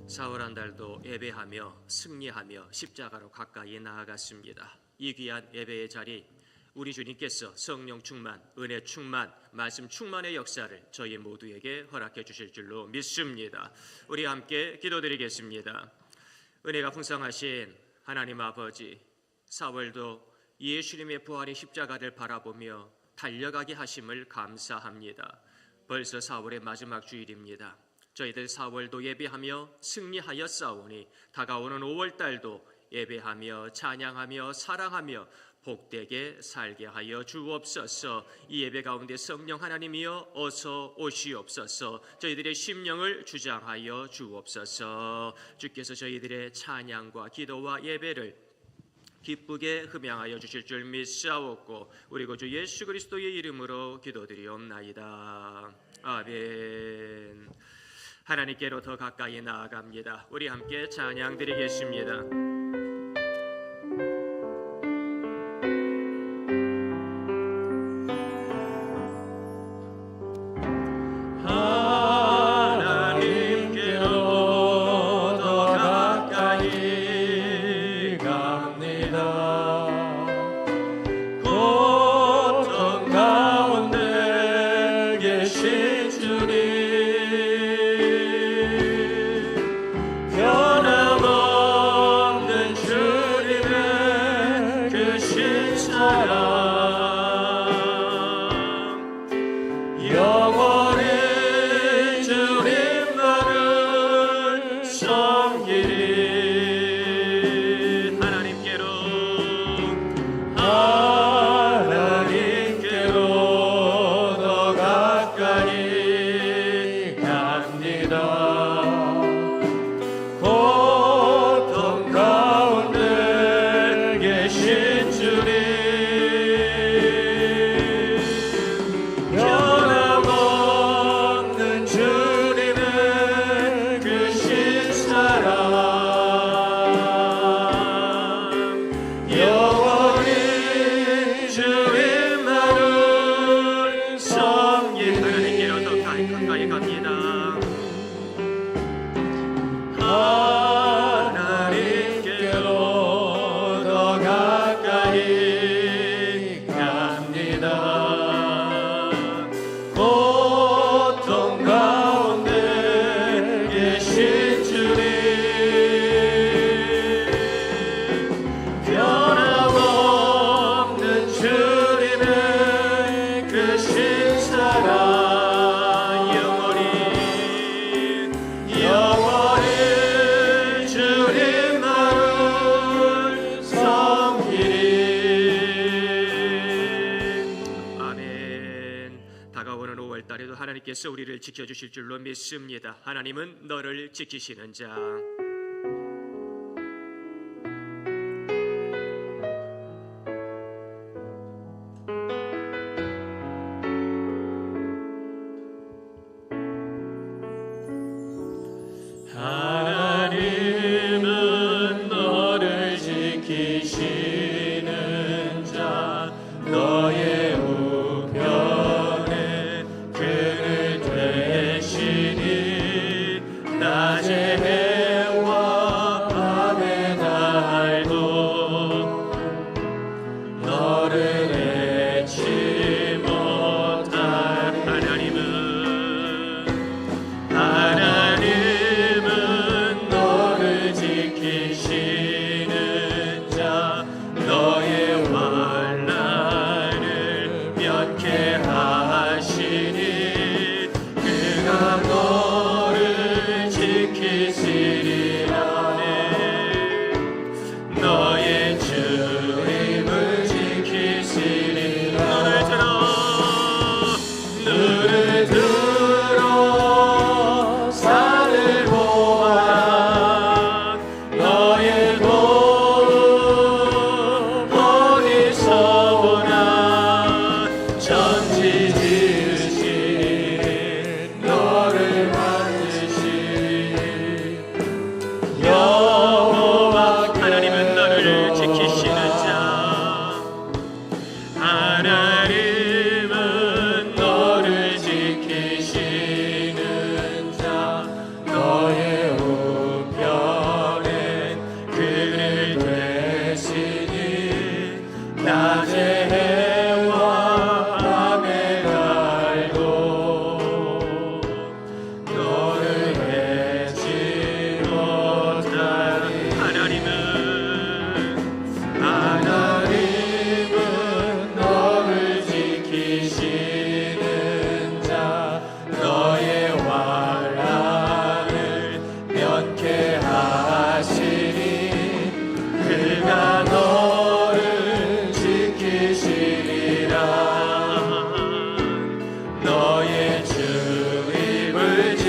4월 한 달도 예배하며 승리하며 십자가로 가까이 나아갔습니다. 이 귀한 예배의 자리, 우리 주님께서 성령 충만, 은혜 충만, 말씀 충만의 역사를 저희 모두에게 허락해 주실 줄로 믿습니다. 우리 함께 기도드리겠습니다. 은혜가 풍성하신 하나님 아버지, 4월도 예수님의 부활의 십자가를 바라보며 달려가게 하심을 감사합니다. 벌써 4월의 마지막 주일입니다. 저희들 4월도 예배하며 승리하여 싸우니 다가오는 5월달도 예배하며 찬양하며 사랑하며 복되게 살게 하여 주옵소서. 이 예배 가운데 성령 하나님이여 어서 오시옵소서. 저희들의 심령을 주장하여 주옵소서. 주께서 저희들의 찬양과 기도와 예배를 기쁘게 흠양하여 주실 줄 믿사옵고 우리 구주 예수 그리스도의 이름으로 기도드리옵나이다. 아멘. 하나님께로 더 가까이 나아갑니다. 우리 함께 찬양 드리겠습니다. 하나님께서 우리를 지켜주실 줄로 믿습니다. 하나님은 너를 지키시는 자. 하나님은 너를 지키시는 자. 너의 낮의 해와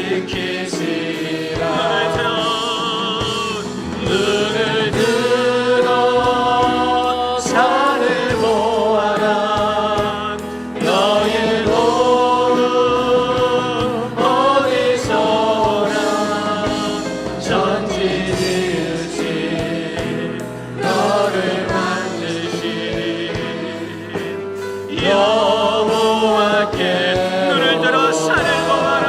지키시라. 눈을 들어 산을 보아라. 너의 도움 어디서 오나. 전지 지으신 너를 만드신 여호와께 눈을 들어 산을 보아라.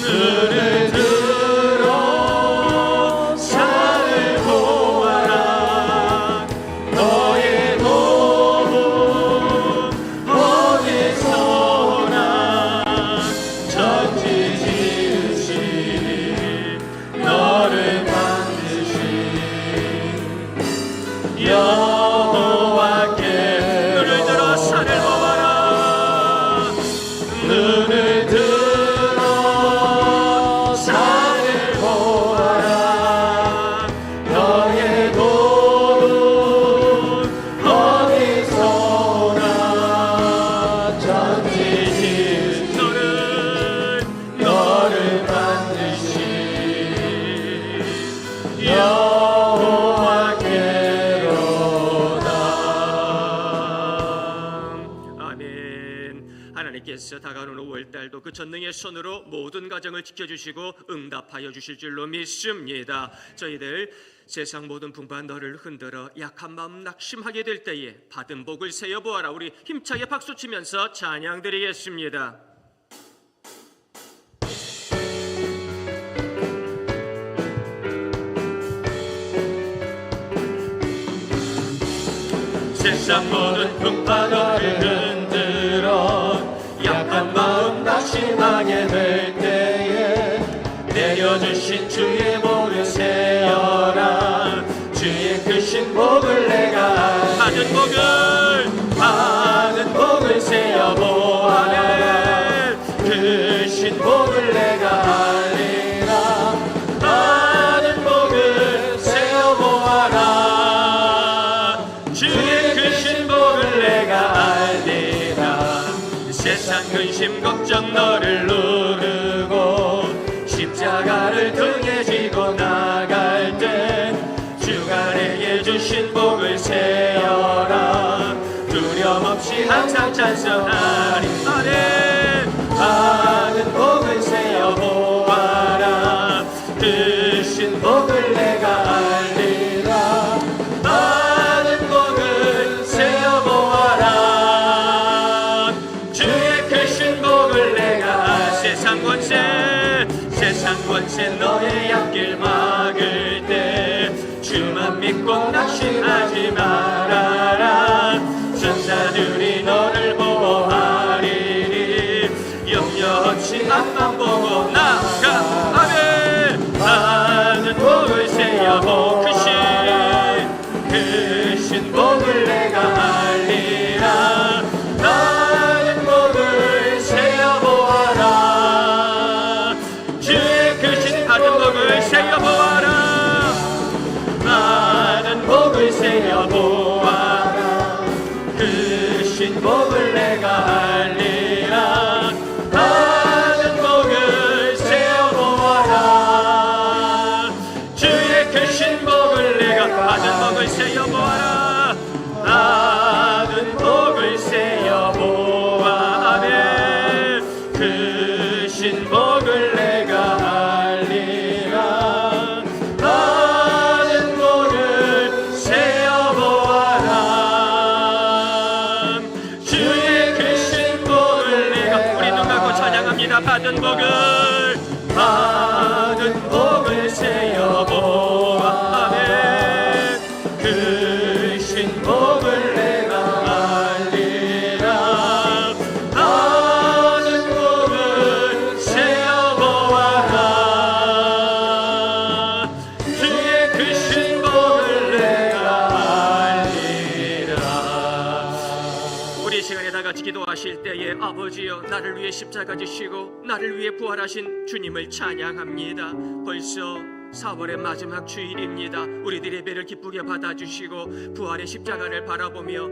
눈을 들어 산을 보아라. 너의 도움 어디서 오나. 전지 지으신 너를 만드신 여호와께 눈을 들어 산을 보아라. 눈을 들어 산을 보아라. 너의 도움 어디서 오나. 전지 지으신 너를 만드신 여호와께로다. 아멘. 하나님께서 다가오는 5월달도 그 전능의 손으로 모든 가정을 지켜주시고 응답하여 주실 줄로 믿습니다. 저희들 세상 모든 풍파 너를 흔들어 약한 마음 낙심하게 될 때에 받은 복을 세어보아라. 우리 힘차게 박수치면서 찬양드리겠습니다. 세상 모든 풍파 너를 흔들어 약한 마음 낙심하게 될 때에 내려주신 주의 복을 세어라. 주의 크신 복을 내가 받은 복을 세어보아라. 크신 복을 내가 알리라. 받은 복을 세어보아라. 주의 크신 복을 내가 알리라. 세상 근심 걱정 너를 누르고 십자가를 등에 지고 나갈 때 주가 내게 주신 복을 세어라. 두려움 없이 항상 찬송하리. 받은 복을 세어보아라. 크신 복을 내가 알리라. 받은 복을 세어보아라. 주의 크신 복을 내가 세상 권세 너의 앞길 막을 때 주만 믿고 낙심하지 말아라. 천사들이 너를 보호하리니 염려 없이 앞만 보고 나가. 아멘. 받은 복을 세어보 크신 복을 내가 알리라. 받은 복을 세어보아라. 주의 크신 받은 복을 세어보아라. 받은 복을 세어보아라. 크신 복을 내가 알리라. 받은 복을 세어보아라. 주의 크신 복을 내가 받은 복을 세어보아라. 받은 복을 세어보아라. 크신 복을 내가 알리라. 받은 복을 세어보아라. 주의 크신 복을 내가 우리 눈 감고 찬양합니다. 받은 복을 세어보아라. 크신 복을 내가 알리라. 받은 복을 세어보아라. 주의 크신 복을 내가 알리라. 우리 이 시간에 다 같이 기도하실 때에 아버지여 나를 위해 십자가 지시고 나를 위해 부활하신 주님을 찬양합니다. 벌써 4월의 마지막 주일입니다. 우리들의 예배를 기쁘게 받아주시고 부활의 십자가를 바라보며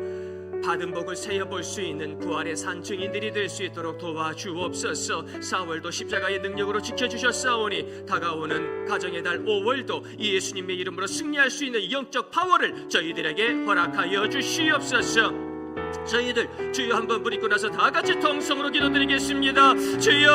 받은 복을 세어볼 수 있는 부활의 산 증인들이 될 수 있도록 도와주옵소서. 4월도 십자가의 능력으로 지켜주셨사오니 다가오는 가정의 달 5월도 예수님의 이름으로 승리할 수 있는 영적 파워를 저희들에게 허락하여 주시옵소서. 저희들 주여 한번 부르고 나서 다 같이 통성으로 기도드리겠습니다. 주여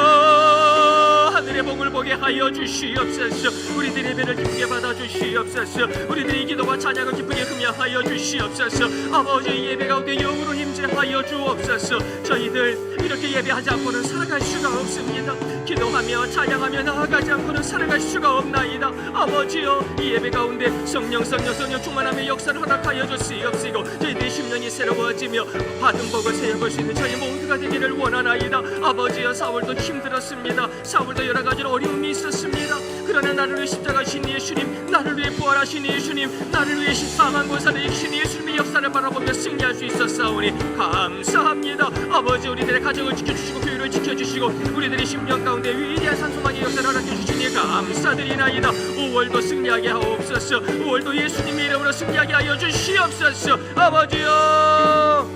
하늘의 복을 보게 하여 주시옵소서. 우리들의 예배를 기쁘게 받아 주시옵소서. 우리들의 기도와 찬양을 기쁘게 흠양하여 주시옵소서. 아버지의 예배 가운데 영으로 임재하여 주옵소서. 저희들 이렇게 예배하지 않고는 살아갈 수가 없습니다. 기도하며 찬양하며 나아가지 않고는 살아갈 수가 없나이다. 아버지여, 이 예배 가운데 성령 충만함의 역사를 허락하여 주시옵시고 저희들의 심령이 새로워지며 받은 복을 세어볼 수 있는 저희 모두가 되기를 원하나이다. 아버지여, 사울도 힘들었습니다. 사울도 여러 가지 어려움이 있었습니다. 그러나 나를 위해 십자가신 예수님, 나를 위해 부활하신 예수님, 나를 위해 사망 고사를 이기신 예수님의 역사를 바라보며 승리할 수 있었사오니 감사합니다. 아버지, 우리들의 가정을 지켜주시고 교회를 지켜주시고 우리들의 심령 가운데 위대한 산소망의 역사를 허락해주시니 감사드리나이다. 5월도 승리하게 하옵소서. 5월도 예수님의 이름으로 승리하게 하여 주시옵소서. 아버지여,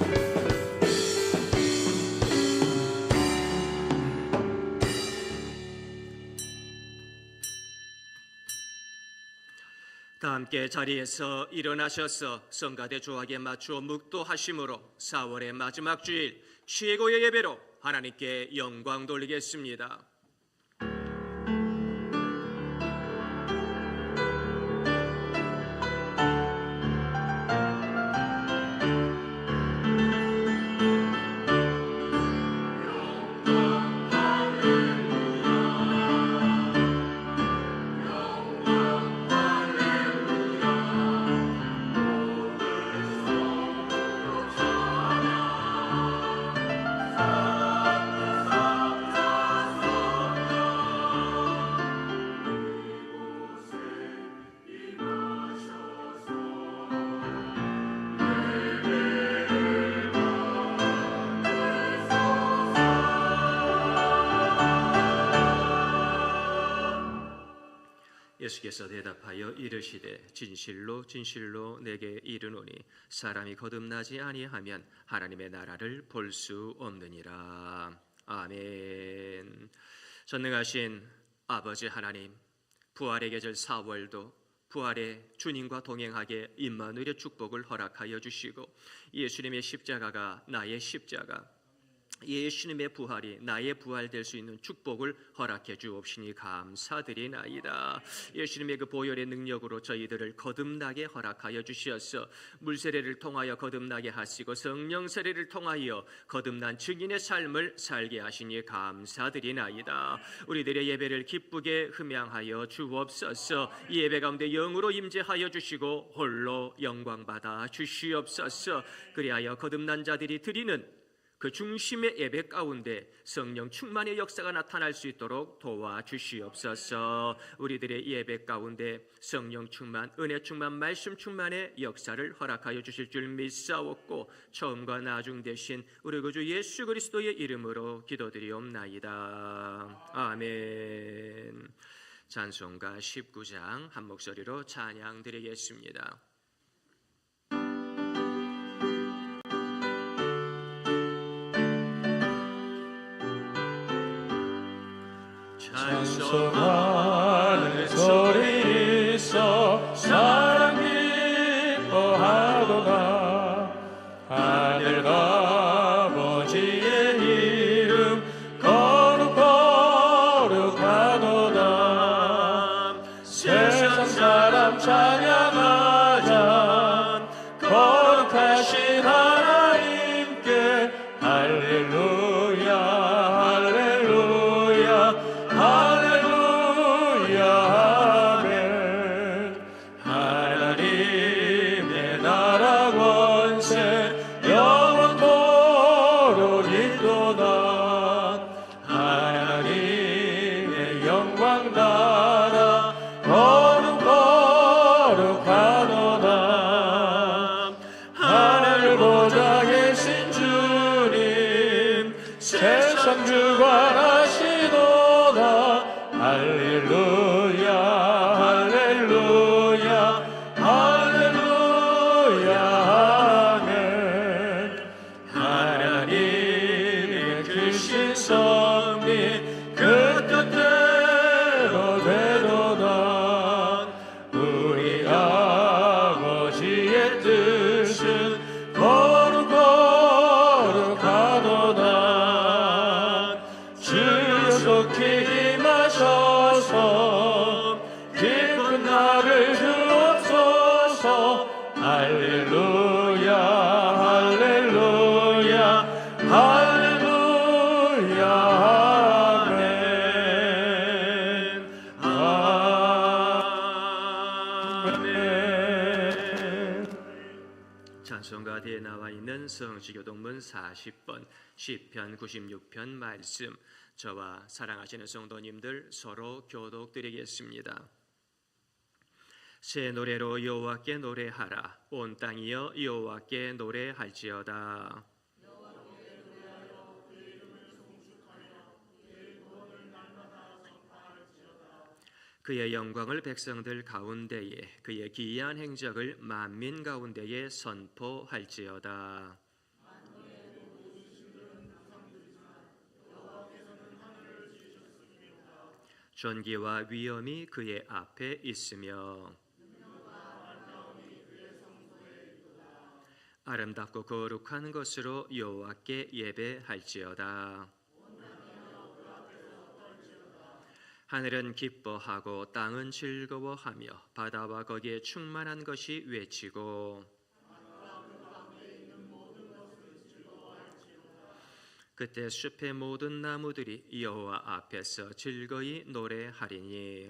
다 함께 자리에서 일어나셔서 성가대 조학에 맞추어 묵도하심으로 4월의 마지막 주일 최고의 예배로 하나님께 영광 돌리겠습니다. 예수께서 대답하여 이르시되 진실로 진실로 내게 이르노니 사람이 거듭나지 아니하면 하나님의 나라를 볼 수 없느니라. 아멘. 전능하신 아버지 하나님, 부활의 계절 4월도 부활의 주님과 동행하게 임마누엘의 축복을 허락하여 주시고 예수님의 십자가가 나의 십자가, 예수님의 부활이 나의 부활 될 수 있는 축복을 허락해 주옵시니 감사드리나이다. 예수님의 그 보혈의 능력으로 저희들을 거듭나게 허락하여 주시어서 물세례를 통하여 거듭나게 하시고 성령 세례를 통하여 거듭난 증인의 삶을 살게 하시니 감사드리나이다. 우리들의 예배를 기쁘게 흠양하여 주옵소서. 이 예배 가운데 영으로 임재하여 주시고 홀로 영광 받아 주시옵소서. 그리하여 거듭난 자들이 드리는 그 중심의 예배 가운데 성령 충만의 역사가 나타날 수 있도록 도와주시옵소서. 우리들의 예배 가운데 성령 충만, 은혜 충만, 말씀 충만의 역사를 허락하여 주실 줄 믿사옵고 처음과 나중 되신 우리 구주 예수 그리스도의 이름으로 기도드리옵나이다. 아멘. 찬송가 19장 한 목소리로 찬양 드리겠습니다. 찬송하는 소리 있어 사랑 기뻐하도다. 하늘과 아버지의 이름 거룩하도다. 세상 사람 찬양하자. 거룩하신 하나님께 할렐루야 할렐루야 아멘. 하나님의 나라 권세 영원토록 있도다. 하나님의 영광 나라 거룩하도다. 하늘 보좌 계신 주님 세상 주관하시도다. 할렐루야 할렐루야 할렐루야 아멘. 속히 임하셔서 기쁜 날을 주옵소서. 할렐루야 할렐루야 할렐루야 아멘 아멘. 찬송가 뒤에 나와 있는 성시교동문 40번 시편 96편 말씀, 저와 사랑하시는 성도님들 서로 교독드리겠습니다. 새 노래로 여호와께 노래하라. 온 땅이여 여호와께 노래할지어다. 그의 영광을 백성들 가운데에, 그의 기이한 행적을 만민 가운데에 선포할지어다. 존귀와 위엄이 그의 앞에 있으며 아름답고 거룩한 것으로 여호와께 예배할지어다. 하늘은 기뻐하고 땅은 즐거워하며 바다와 거기에 충만한 것이 외치고 그때 숲의 모든 나무들이 여호와 앞에서 즐거이 노래하리니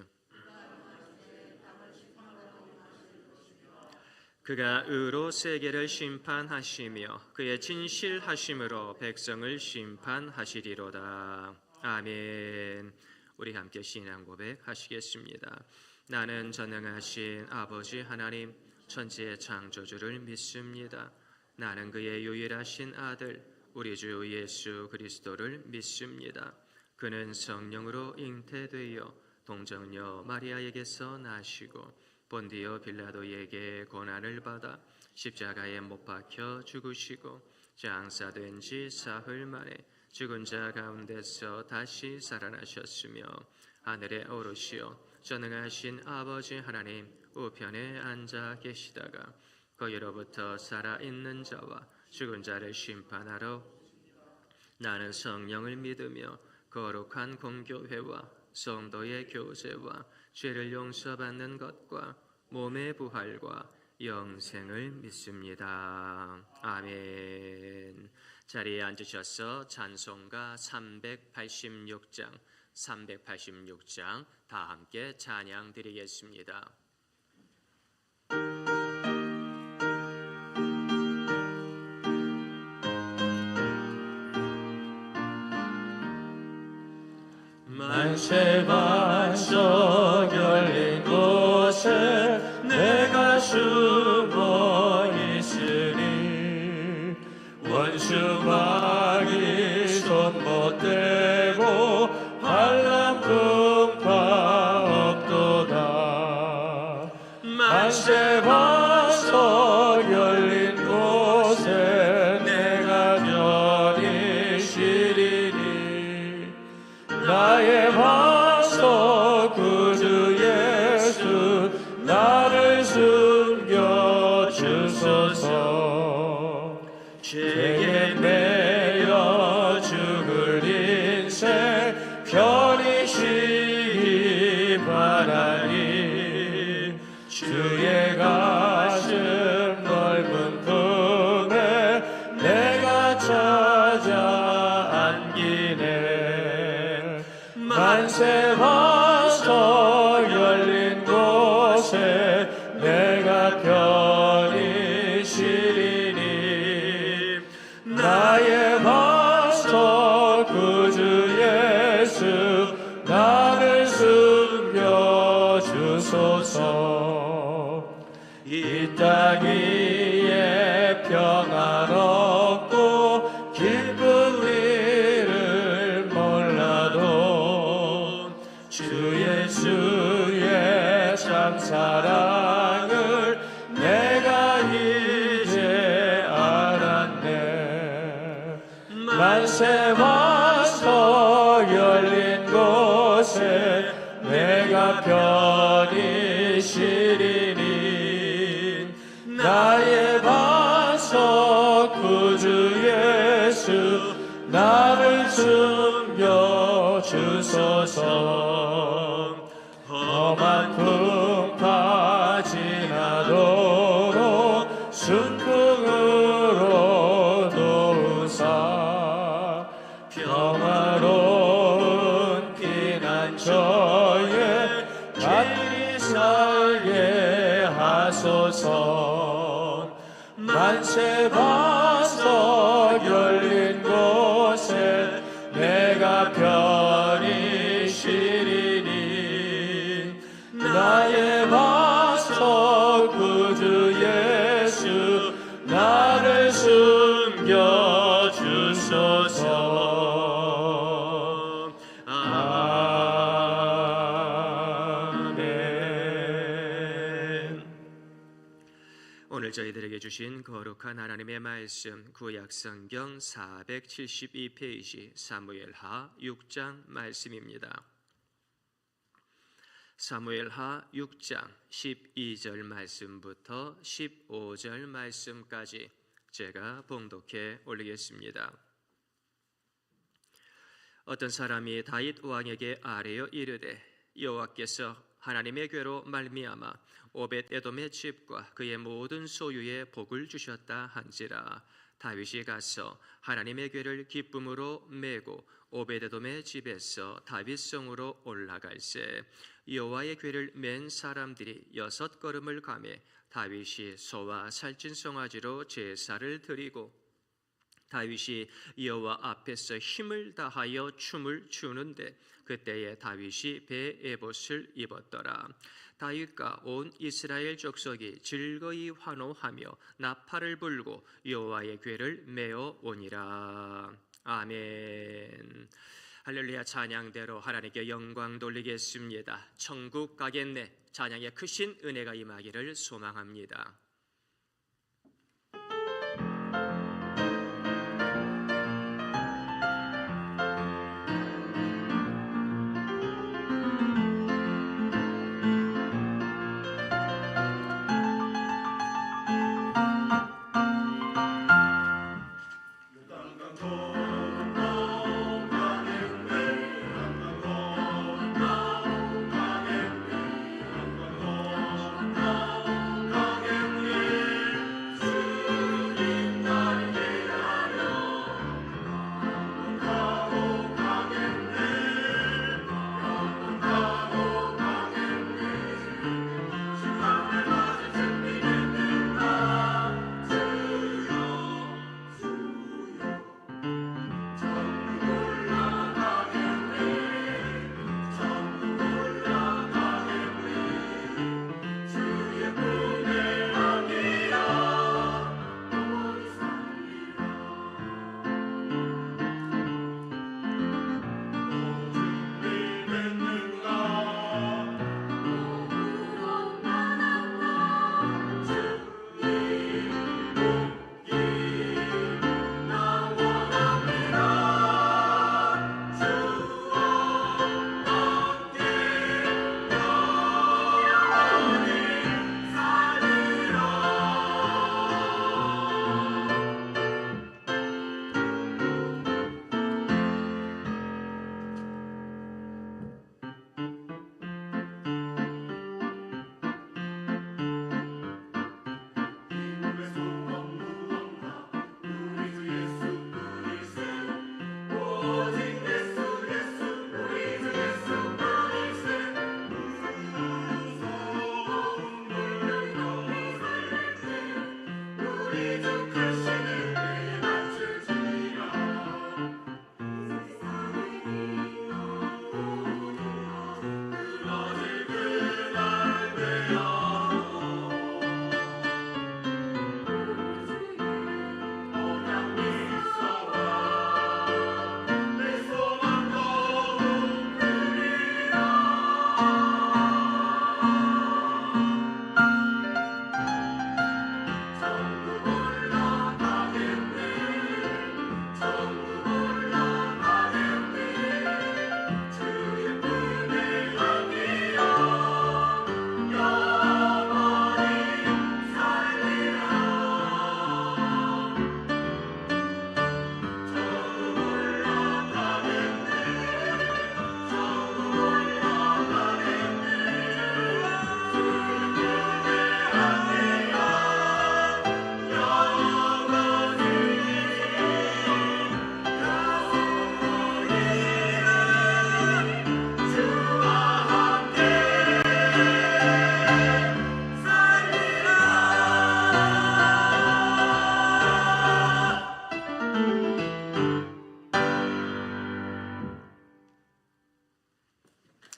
그가 의로 세계를 심판하시며 그의 진실하심으로 백성을 심판하시리로다. 아멘. 우리 함께 신앙 고백하시겠습니다. 나는 전능하신 아버지 하나님 천지의 창조주를 믿습니다. 나는 그의 유일하신 아들 우리 주 예수 그리스도를 믿습니다. 그는 성령으로 잉태되어 동정녀 마리아에게서 나시고 본디오 빌라도에게 고난을 받아 십자가에 못 박혀 죽으시고 장사된 지 사흘 만에 죽은 자 가운데서 다시 살아나셨으며 하늘에 오르시어 전능하신 아버지 하나님 우편에 앉아 계시다가 거기로부터 살아있는 자와 죽은 자를 심판하러 나는 성령을 믿으며 거룩한 공교회와 성도의 교제와 죄를 용서받는 것과 몸의 부활과 영생을 믿습니다. 아멘. 자리에 앉으셔서 찬송가 386장 다 함께 찬양 드리겠습니다. 만세 반석 열린 곳에 내가 숨어 있으니 원수 마귀 손 못 대고 환난 풍파 없도다. 만세 반석 열린 곳에 내가 편히 쉬리니 나의 반석 구주 예수 나를 숨겨 주소서. 죄에 매여 죽을 인생 편히 쉬기 바라니 주의 가슴 넓은 품에 내가 찾아 안기네. 만세 반석 열린 곳에 내가 편히 쉬리니 나의 반석 구주 예수 나를 숨겨 주소서. 이 땅 위에 평안없고 기쁜 일을 몰라도 주 예수의 참 사랑을 내가 이제 알았네. 만세 반석 열린 곳에 내가 편히 쉬리니 나의 반석 구주 예수 나를 숨겨 주소서. 험한 풍파 지나도록 순풍으로 도우사 평화로운 피난처에 길이 살게 하소서. 만세 반석 열린 곳에 내가 편히 쉬리니 나의 반석 구주 예수 나를 숨겨 주소서. 아멘. 오늘 저희들에게 주신 거룩한 하나님의 말씀 구약 성경 472페이지 사무엘하 6장 말씀입니다. 사무엘하 6장 12절 말씀부터 15절 말씀까지 제가 봉독해 올리겠습니다. 어떤 사람이 다윗 왕에게 아뢰어 이르되 여호와께서 하나님의 궤로 말미암아 오벳에돔의 집과 그의 모든 소유에 복을 주셨다 한지라. 다윗이 가서 하나님의 궤를 기쁨으로 메고 오벳에돔의 집에서 다윗성으로 올라갈새 여호와의 궤를 맨 사람들이 6걸음을 가매 다윗이 소와 살찐 송아지로 제사를 드리고 다윗이 여호와 앞에서 힘을 다하여 춤을 추는데 그때에 다윗이 배 에봇을 입었더라. 다윗과 온 이스라엘 족속이 즐거이 환호하며 나팔을 불고 여호와의 궤를 메어 오니라. 아멘. 할렐루야. 찬양대로 하나님께 영광 돌리겠습니다. 천국 가겠네. 찬양의 크신 은혜가 임하기를 소망합니다.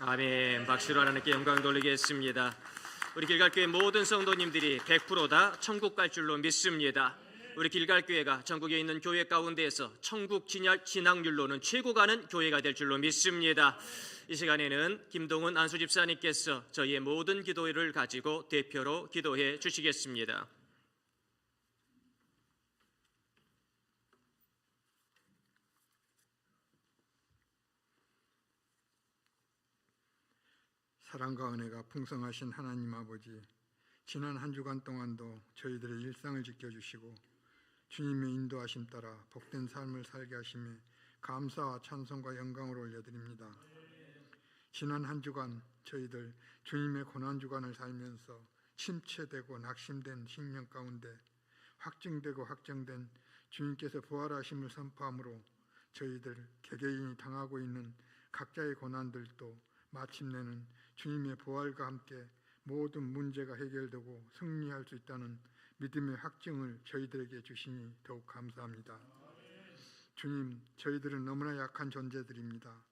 아멘. 박수로 하나님께 영광 돌리겠습니다. 우리 길갈교회 모든 성도님들이 100%다 천국 갈 줄로 믿습니다. 우리 길갈교회가 전국에 있는 교회 가운데에서 천국 진학률로는 최고 가는 교회가 될 줄로 믿습니다. 이 시간에는 김동훈 안수 집사님께서 저희의 모든 기도를 가지고 대표로 기도해 주시겠습니다. 사랑과 은혜가 풍성하신 하나님 아버지, 지난 한 주간 동안도 저희들의 일상을 지켜주시고 주님의 인도하심 따라 복된 삶을 살게 하심에 감사와 찬송과 영광을 올려드립니다. 지난 한 주간 저희들 주님의 고난주간을 살면서 침체되고 낙심된 심령 가운데 확증되고 확정된 주님께서 부활하심을 선포함으로 저희들 개개인이 당하고 있는 각자의 고난들도 마침내는 주님의 부활과 함께 모든 문제가 해결되고 승리할 수 있다는 믿음의 확증을 저희들에게 주시니 더욱 감사합니다. 주님, 저희들은 너무나 약한 존재들입니다.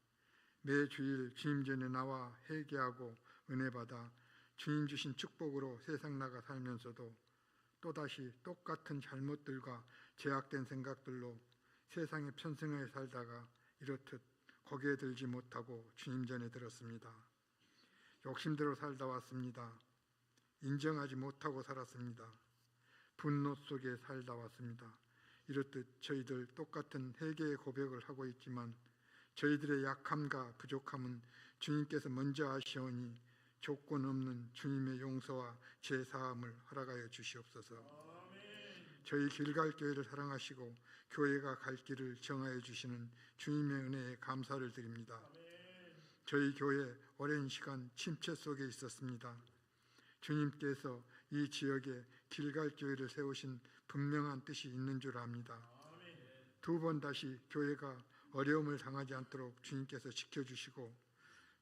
매 주일 주님 전에 나와 회개하고 은혜 받아 주님 주신 축복으로 세상 나가 살면서도 또다시 똑같은 잘못들과 제약된 생각들로 세상에 편승하여 살다가 이렇듯 거기에 들지 못하고 주님 전에 들었습니다. 욕심대로 살다 왔습니다. 인정하지 못하고 살았습니다. 분노 속에 살다 왔습니다. 이렇듯 저희들 똑같은 회개의 고백을 하고 있지만 저희들의 약함과 부족함은 주님께서 먼저 아시오니 조건 없는 주님의 용서와 제사함을 허락하여 주시옵소서. 저희 길갈교회를 사랑하시고 교회가 갈 길을 정하여 주시는 주님의 은혜에 감사를 드립니다. 저희 교회 오랜 시간 침체 속에 있었습니다. 주님께서 이 지역에 길갈교회를 세우신 분명한 뜻이 있는 줄 압니다. 두 번 다시 교회가 어려움을 당하지 않도록 주님께서 지켜주시고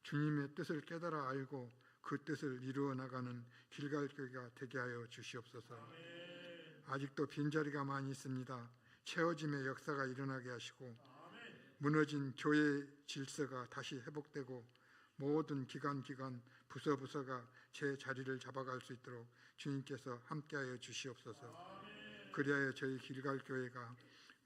주님의 뜻을 깨달아 알고 그 뜻을 이루어 나가는 길갈교회가 되게 하여 주시옵소서. 아직도 빈자리가 많이 있습니다. 채워짐의 역사가 일어나게 하시고 무너진 교회의 질서가 다시 회복되고 모든 기관 부서가 제 자리를 잡아갈 수 있도록 주님께서 함께하여 주시옵소서. 그리하여 저희 길갈교회가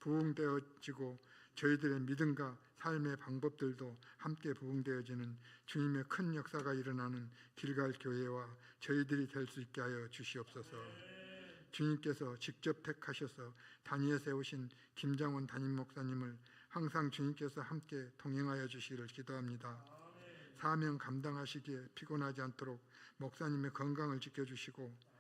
부흥되어지고 저희들의 믿음과 삶의 방법들도 함께 부흥되어지는 주님의 큰 역사가 일어나는 길갈교회와 저희들이 될 수 있게 하여 주시옵소서. 주님께서 직접 택하셔서 단위에 세우신 김장원 담임 목사님을 항상 주님께서 함께 동행하여 주시기를 기도합니다. 사명 감당하시기에 피곤하지 않도록 목사님의 건강을 지켜주시고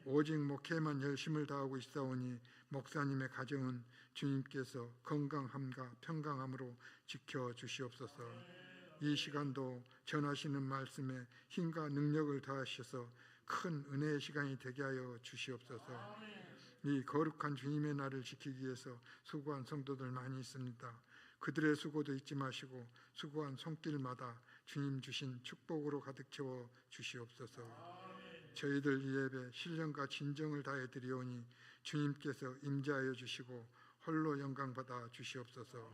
오직 목회에만 열심을 다하고 있사오니 목사님의 가정은 주님께서 건강함과 평강함으로 지켜주시옵소서. 이 시간도 전하시는 말씀에 힘과 능력을 다하셔서 큰 은혜의 시간이 되게 하여 주시옵소서. 이 거룩한 주님의 날을 지키기 위해서 수고한 성도들 많이 있습니다. 그들의 수고도 잊지 마시고 수고한 손길마다 주님 주신 축복으로 가득 채워 주시옵소서. 저희들 이 예배 신령과 진정을 다해 드리오니 주님께서 임재하여 주시고 홀로 영광 받아 주시옵소서.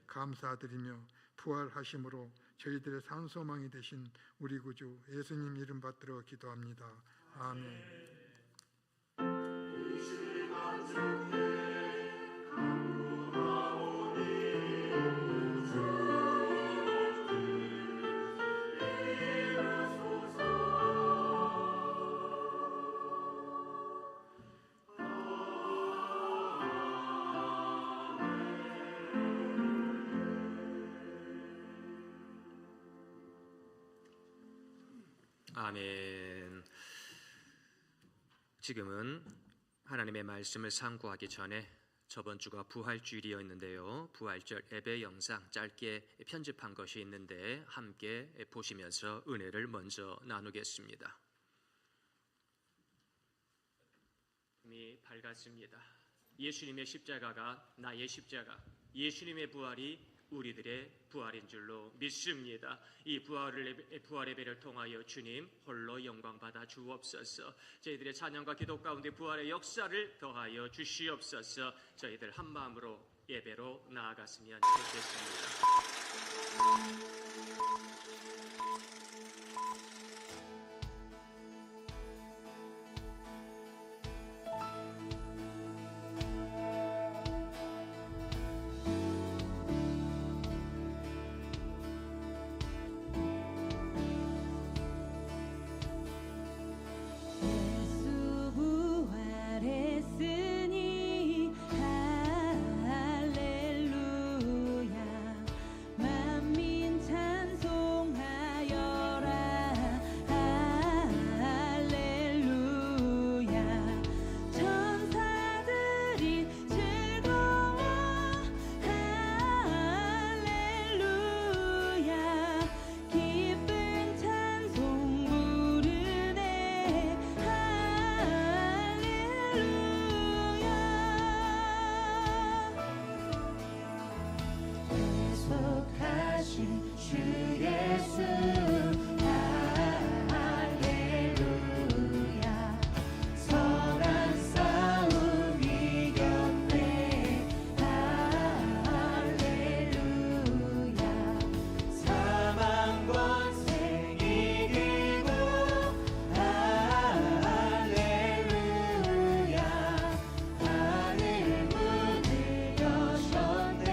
감사드리며 부활하심으로 저희들의 산소망이 되신 우리 구주 예수님 이름 받들어 기도합니다. 아멘. 아멘. 지금은 하나님의 말씀을 상고하기 전에 저번 주가 부활주일이었는데요. 부활절 예배 영상 짧게 편집한 것이 있는데 함께 보시면서 은혜를 먼저 나누겠습니다. 이미 밝았습니다. 예수님의 십자가가 나의 십자가, 예수님의 부활이 우리들의 부활인 줄로 믿습니다. 이 부활 예배를 통하여 주님 홀로 영광 받아 주옵소서. 저희들의 찬양과 기도 가운데 부활의 역사를 더하여 주시옵소서. 저희들 한 마음으로 예배로 나아갔으면 좋겠습니다. 오신 주 예수 할렐루야 선한 싸움 이겼네 할렐루야 사망 권세 이기고 할렐루야 하늘 문을 여셨네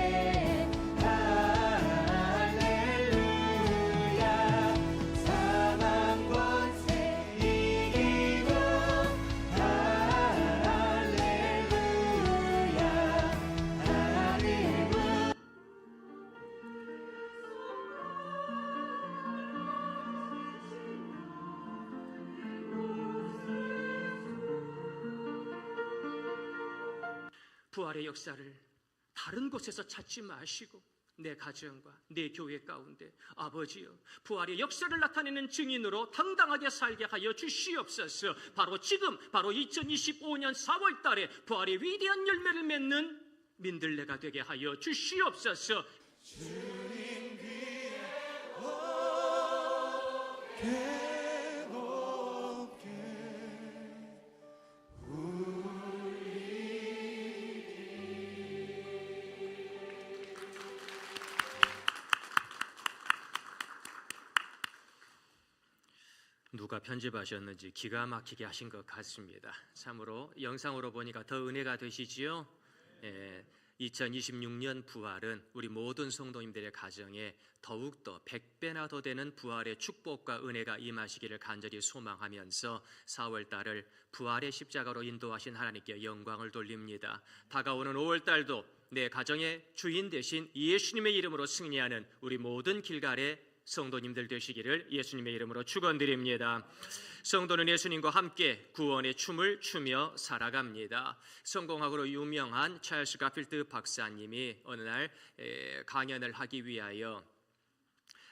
할렐루야 사망 권세 이기고 할렐루야 하늘 문 부활의 역사를 다른 곳에서 찾지 마시고 내 가정과 내 교회 가운데 아버지여 부활의 역사를 나타내는 증인으로 당당하게 살게 하여 주시옵소서. 바로 지금 바로 2025년 4월 달에 부활의 위대한 열매를 맺는 민들레가 되게 하여 주시옵소서. 누가 편집하셨는지 기가 막히게 하신 것 같습니다. 참으로 영상으로 보니까 더 은혜가 되시지요? 2026년 부활은 우리 모든 성도님들의 가정에 더욱더 100배나 더 되는 부활의 축복과 은혜가 임하시기를 간절히 소망하면서 4월 달을 부활의 십자가로 인도하신 하나님께 영광을 돌립니다. 다가오는 5월 달도 내 가정의 주인 되신 예수님의 이름으로 승리하는 우리 모든 길갈의 성도님들 되시기를 예수님의 이름으로 축원드립니다. 성도는 예수님과 함께 구원의 춤을 추며 살아갑니다. 성공학으로 유명한 찰스 가필드 박사님이 어느 날 강연을 하기 위하여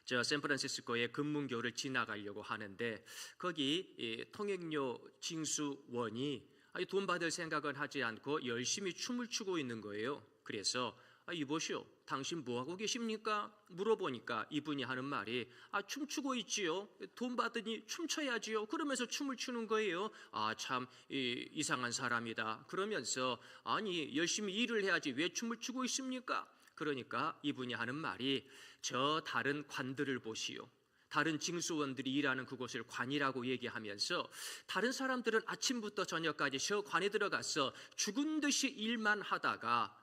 샌프란시스코의 금문교를 지나가려고 하는데 거기 통행료 징수원이 돈 받을 생각은 하지 않고 열심히 춤을 추고 있는 거예요. 그래서 이보시오, 당신 뭐하고 계십니까? 물어보니까 이분이 하는 말이 춤추고 있지요. 돈 받으니 춤춰야지요. 그러면서 춤을 추는 거예요. 참 이상한 사람이다. 그러면서 아니 열심히 일을 해야지 왜 춤을 추고 있습니까? 그러니까 이분이 하는 말이 저 다른 관들을 보시오. 다른 징수원들이 일하는 그곳을 관이라고 얘기하면서 다른 사람들은 아침부터 저녁까지 저 관에 들어가서 죽은 듯이 일만 하다가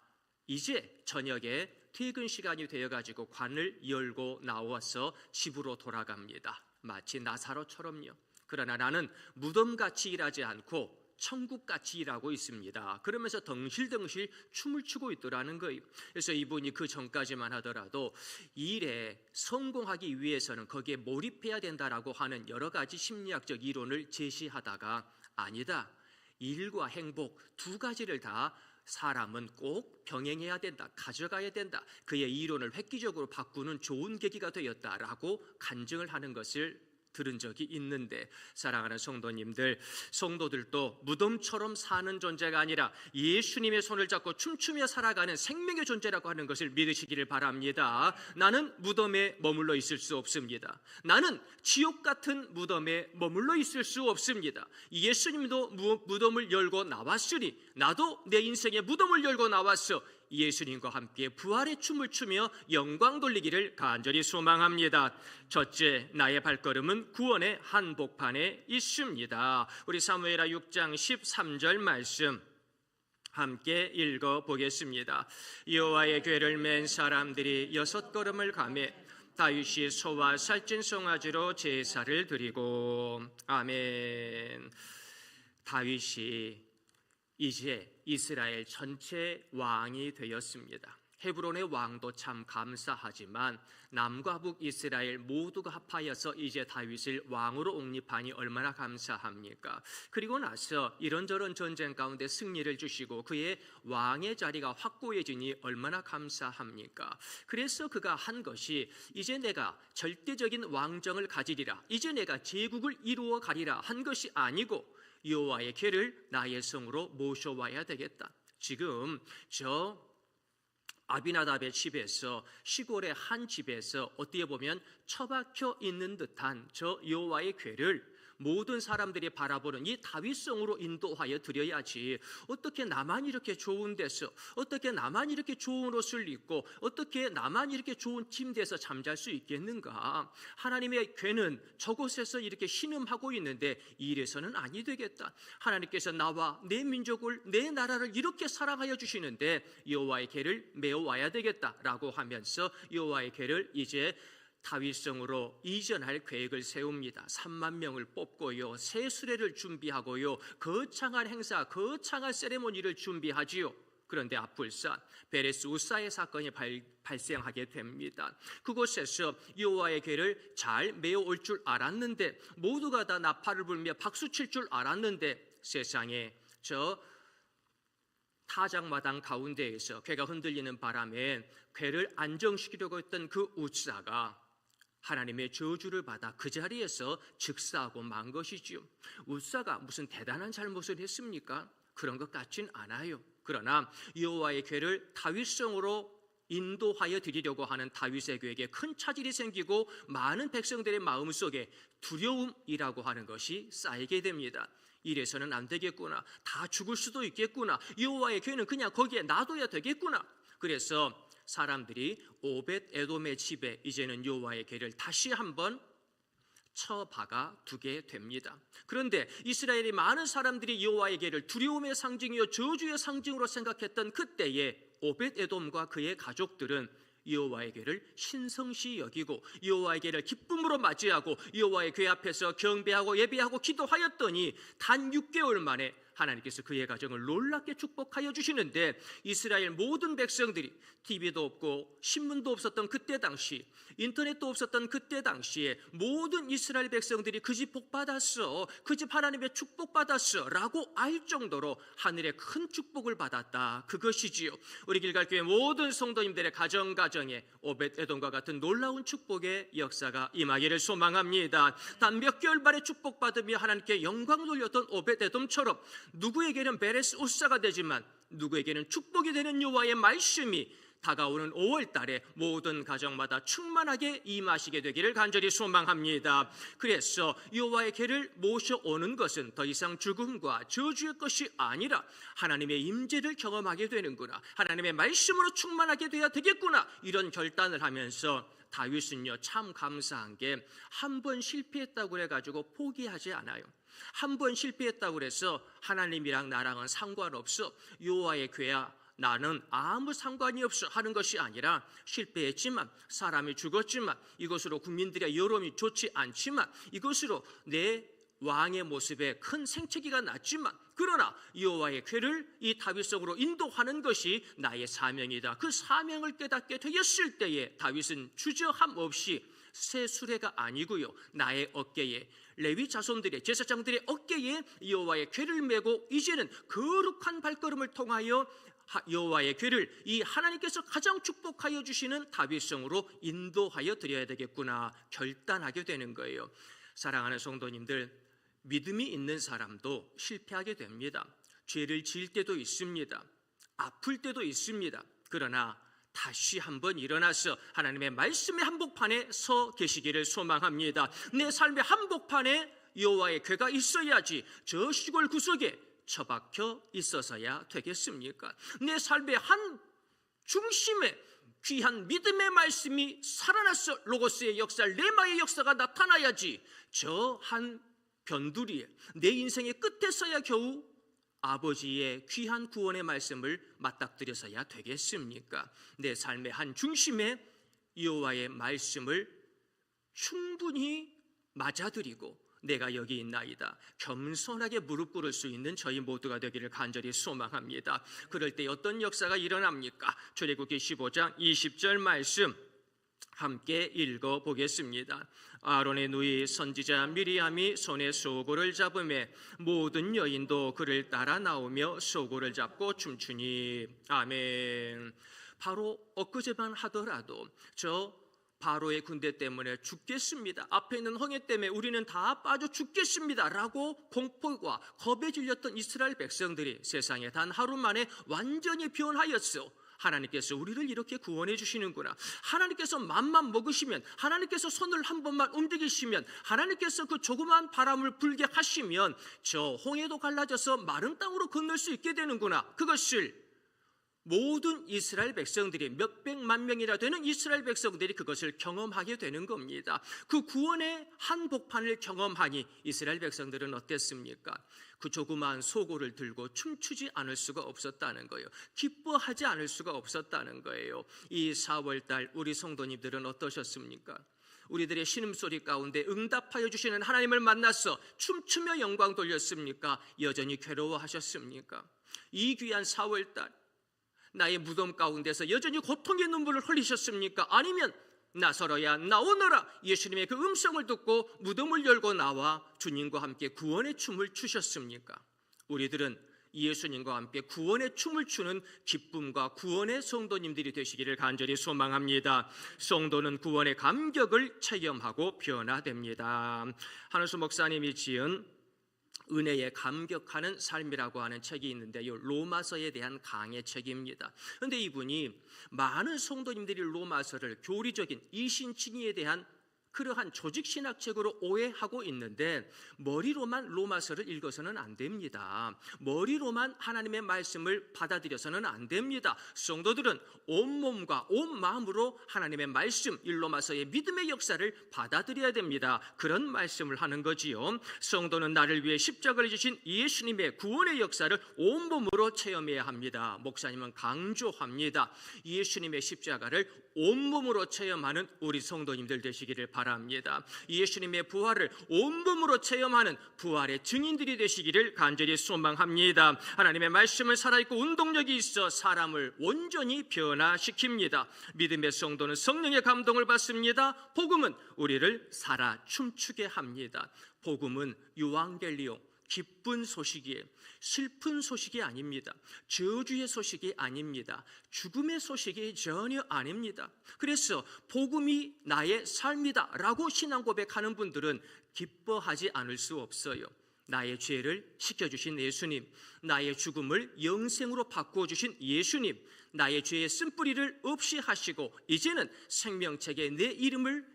이제 저녁에 퇴근 시간이 되어가지고 관을 열고 나와서 집으로 돌아갑니다. 마치 나사로처럼요. 그러나 나는 무덤같이 일하지 않고 천국같이 일하고 있습니다. 그러면서 덩실덩실 춤을 추고 있더라는 거예요. 그래서 이분이 그 전까지만 하더라도 일에 성공하기 위해서는 거기에 몰입해야 된다라고 하는 여러 가지 심리학적 이론을 제시하다가 아니다. 일과 행복 두 가지를 다 사람은 꼭 병행해야 된다, 가져가야 된다. 그의 이론을 획기적으로 바꾸는 좋은 계기가 되었다라고 간증을 하는 것을 들은 적이 있는데, 사랑하는 성도님들, 성도들도 무덤처럼 사는 존재가 아니라 예수님의 손을 잡고 춤추며 살아가는 생명의 존재라고 하는 것을 믿으시기를 바랍니다. 나는 무덤에 머물러 있을 수 없습니다. 나는 지옥 같은 무덤에 머물러 있을 수 없습니다. 예수님도 무덤을 열고 나왔으니 나도 내 인생의 무덤을 열고 나왔어 예수님과 함께 부활의 춤을 추며 영광 돌리기를 간절히 소망합니다. 첫째, 나의 발걸음은 구원의 한복판에 있습니다. 우리 사무엘하 6장 13절 말씀 함께 읽어보겠습니다. 여호와의 궤를 맨 사람들이 6걸음을 가매 다윗이 소와 살찐 송아지로 제사를 드리고. 아멘. 다윗이 이제 이스라엘 전체 왕이 되었습니다. 헤브론의 왕도 참 감사하지만 남과 북 이스라엘 모두가 합하여서 이제 다윗을 왕으로 옹립하니 얼마나 감사합니까? 그리고 나서 이런저런 전쟁 가운데 승리를 주시고 그의 왕의 자리가 확고해지니 얼마나 감사합니까? 그래서 그가 한 것이 이제 내가 절대적인 왕정을 가지리라, 이제 내가 제국을 이루어 가리라 한 것이 아니고 여호와의 궤를 나의 성으로 모셔와야 되겠다. 지금 저 아비나답의 집에서, 시골의 한 집에서 어떻게 보면 처박혀 있는 듯한 저 여호와의 궤를 모든 사람들이 바라보는 이 다윗성으로 인도하여 드려야지, 어떻게 나만 이렇게 좋은 데서, 어떻게 나만 이렇게 좋은 옷을 입고, 어떻게 나만 이렇게 좋은 침대에서 잠잘 수 있겠는가. 하나님의 궤는 저곳에서 이렇게 신음하고 있는데 이래서는 아니 되겠다. 하나님께서 나와 내 민족을, 내 나라를 이렇게 사랑하여 주시는데 여호와의 궤를 메어와야 되겠다라고 하면서 여호와의 궤를 이제 다윗성으로 이전할 계획을 세웁니다. 3만 명을 뽑고요, 새 수레를 준비하고요, 거창한 행사, 거창한 세레모니를 준비하지요. 그런데 앞불사 베레스 우사의 사건이 발생하게 됩니다. 그곳에서 여호와의 궤를 잘 메어올 줄 알았는데, 모두가 다 나팔을 불며 박수 칠 줄 알았는데, 세상에 저 타작마당 가운데에서 궤가 흔들리는 바람에 궤를 안정시키려고 했던 그 우사가 하나님의 저주를 받아 그 자리에서 즉사하고 만 것이지요. 우사가 무슨 대단한 잘못을 했습니까? 그런 것 같진 않아요. 그러나 여호와의 궤를 다윗성으로 인도하여 드리려고 하는 다윗의 궤에게 큰 차질이 생기고 많은 백성들의 마음속에 두려움이라고 하는 것이 쌓이게 됩니다. 이래서는 안 되겠구나, 다 죽을 수도 있겠구나, 여호와의 궤는 그냥 거기에 놔둬야 되겠구나. 그래서 사람들이 오벳 에돔의 집에 이제는 여호와의 궤를 다시 한번 쳐박아 두게 됩니다. 그런데 이스라엘의 많은 사람들이 여호와의 궤를 두려움의 상징이요 저주의 상징으로 생각했던 그때에 오벳 에돔과 그의 가족들은 여호와의 궤를 신성시 여기고 여호와의 궤를 기쁨으로 맞이하고 여호와의 궤 앞에서 경배하고 예배하고 기도하였더니 단 6개월 만에 하나님께서 그의 가정을 놀랍게 축복하여 주시는데, 이스라엘 모든 백성들이 TV도 없고 신문도 없었던 그때 당시, 인터넷도 없었던 그때 당시에 모든 이스라엘 백성들이 그 집 복 받았어, 그 집 하나님의 축복 받았어 라고 알 정도로 하늘의 큰 축복을 받았다, 그것이지요. 우리 길갈교회 모든 성도님들의 가정에 오벳 에돔과 같은 놀라운 축복의 역사가 임하기를 소망합니다. 단 몇 개월 만에 축복받으며 하나님께 영광 돌렸던 오벳 에돔처럼 누구에게는 베레스 우사가 되지만 누구에게는 축복이 되는 여호와의 말씀이 다가오는 5월 달에 모든 가정마다 충만하게 임하시게 되기를 간절히 소망합니다. 그래서 여호와의 궤를 모셔오는 것은 더 이상 죽음과 저주의 것이 아니라 하나님의 임재를 경험하게 되는구나, 하나님의 말씀으로 충만하게 돼야 되겠구나, 이런 결단을 하면서 다윗은요 참 감사한 게 한 번 실패했다고 해가지고 포기하지 않아요. 한 번 실패했다고 해서 하나님이랑 나랑은 상관없어, 여호와의 궤야 나는 아무 상관이 없어 하는 것이 아니라, 실패했지만 사람이 죽었지만 이것으로 국민들의 여론이 좋지 않지만 이것으로 내 왕의 모습에 큰 생채기가 났지만, 그러나 여호와의 궤를 이 다윗성으로 인도하는 것이 나의 사명이다. 그 사명을 깨닫게 되었을 때에 다윗은 주저함 없이 새 수레가 아니고요, 나의 어깨에, 레위 자손들의 제사장들의 어깨에 여호와의 궤를 메고 이제는 거룩한 발걸음을 통하여 여호와의 궤를 이 하나님께서 가장 축복하여 주시는 다윗성으로 인도하여 드려야 되겠구나 결단하게 되는 거예요. 사랑하는 성도님들, 믿음이 있는 사람도 실패하게 됩니다. 죄를 지을 때도 있습니다. 아플 때도 있습니다. 그러나 다시 한번 일어나서 하나님의 말씀의 한복판에 서 계시기를 소망합니다. 내 삶의 한복판에 여호와의 궤가 있어야지 저 시골 구석에 처박혀 있어서야 되겠습니까? 내 삶의 한 중심에 귀한 믿음의 말씀이 살아나서 로고스의 역사, 레마의 역사가 나타나야지 저 한 변두리에 내 인생의 끝에서야 겨우 아버지의 귀한 구원의 말씀을 맞닥뜨려서야 되겠습니까? 내 삶의 한 중심에 여호와의 말씀을 충분히 맞아들이고 내가 여기 있나이다 겸손하게 무릎 꿇을 수 있는 저희 모두가 되기를 간절히 소망합니다. 그럴 때 어떤 역사가 일어납니까? 출애굽기 15장 20절 말씀 함께 읽어보겠습니다. 아론의 누이 선지자 미리암이 손에 소고를 잡으매 모든 여인도 그를 따라 나오며 소고를 잡고 춤추니. 아멘. 바로 엊그제만 하더라도 저 바로의 군대 때문에 죽겠습니다, 앞에 있는 홍해 때문에 우리는 다 빠져 죽겠습니다 라고 공포와 겁에 질렸던 이스라엘 백성들이 세상에 단 하루 만에 완전히 변하였어. 하나님께서 우리를 이렇게 구원해 주시는구나. 하나님께서 맘만 먹으시면, 하나님께서 손을 한 번만 움직이시면, 하나님께서 그 조그마한 바람을 불게 하시면 저 홍해도 갈라져서 마른 땅으로 건널 수 있게 되는구나. 그것을 모든 이스라엘 백성들이, 몇백만 명이나 되는 이스라엘 백성들이 그것을 경험하게 되는 겁니다. 그 구원의 한복판을 경험하니 이스라엘 백성들은 어땠습니까? 그 조그마한 소고를 들고 춤추지 않을 수가 없었다는 거예요. 기뻐하지 않을 수가 없었다는 거예요. 이 4월달 우리 성도님들은 어떠셨습니까? 우리들의 신음소리 가운데 응답하여 주시는 하나님을 만나서 춤추며 영광 돌렸습니까? 여전히 괴로워하셨습니까? 이 귀한 4월달 나의 무덤 가운데서 여전히 고통의 눈물을 흘리셨습니까? 아니면 나서로야 나오너라 예수님의 그 음성을 듣고 무덤을 열고 나와 주님과 함께 구원의 춤을 추셨습니까? 우리들은 예수님과 함께 구원의 춤을 추는 기쁨과 구원의 성도님들이 되시기를 간절히 소망합니다. 성도는 구원의 감격을 체험하고 변화됩니다. 한우수 목사님이 지은 은혜에 감격하는 삶이라고 하는 책이 있는데요, 로마서에 대한 강의 책입니다. 그런데 이분이 많은 성도님들이 로마서를 교리적인 이신칭의에 대한 그러한 조직신학책으로 오해하고 있는데, 머리로만 로마서를 읽어서는 안 됩니다. 머리로만 하나님의 말씀을 받아들여서는 안 됩니다. 성도들은 온몸과 온 마음으로 하나님의 말씀, 이 로마서의 믿음의 역사를 받아들여야 됩니다. 그런 말씀을 하는 거지요. 성도는 나를 위해 십자가를 지신 예수님의 구원의 역사를 온몸으로 체험해야 합니다. 목사님은 강조합니다. 예수님의 십자가를 온몸으로 체험하는 우리 성도님들 되시기를 바랍니다. 예수님의 부활을 온몸으로 체험하는 부활의 증인들이 되시기를 간절히 소망합니다. 하나님의 말씀은 살아있고 운동력이 있어 사람을 온전히 변화시킵니다. 믿음의 성도는 성령의 감동을 받습니다. 복음은 우리를 살아 춤추게 합니다. 복음은 유앙겔리오, 기쁜 소식이에요. 슬픈 소식이 아닙니다. 저주의 소식이 아닙니다. 죽음의 소식이 전혀 아닙니다. 그래서 복음이 나의 삶이다 라고 신앙 고백하는 분들은 기뻐하지 않을 수 없어요. 나의 죄를 씻겨주신 예수님, 나의 죽음을 영생으로 바꾸어주신 예수님, 나의 죄의 쓴뿌리를 없이 하시고 이제는 생명책에 내 이름을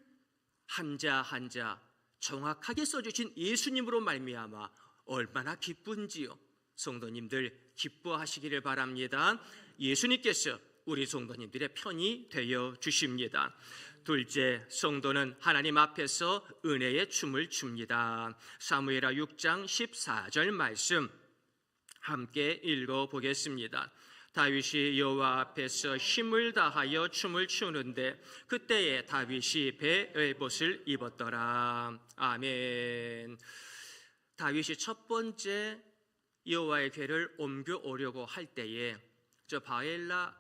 한자 한자 정확하게 써주신 예수님으로 말미암아 얼마나 기쁜지요. 성도님들 기뻐하시기를 바랍니다. 예수님께서 우리 성도님들의 편이 되어 주십니다. 둘째, 성도는 하나님 앞에서 은혜의 춤을 춥니다. 사무엘하 6장 14절 말씀 함께 읽어보겠습니다. 다윗이 여호와 앞에서 힘을 다하여 춤을 추는데 그때에 다윗이 베옷을 입었더라. 아멘. 다윗이 첫 번째 여호와의 궤를 옮겨오려고 할 때에 저 바엘라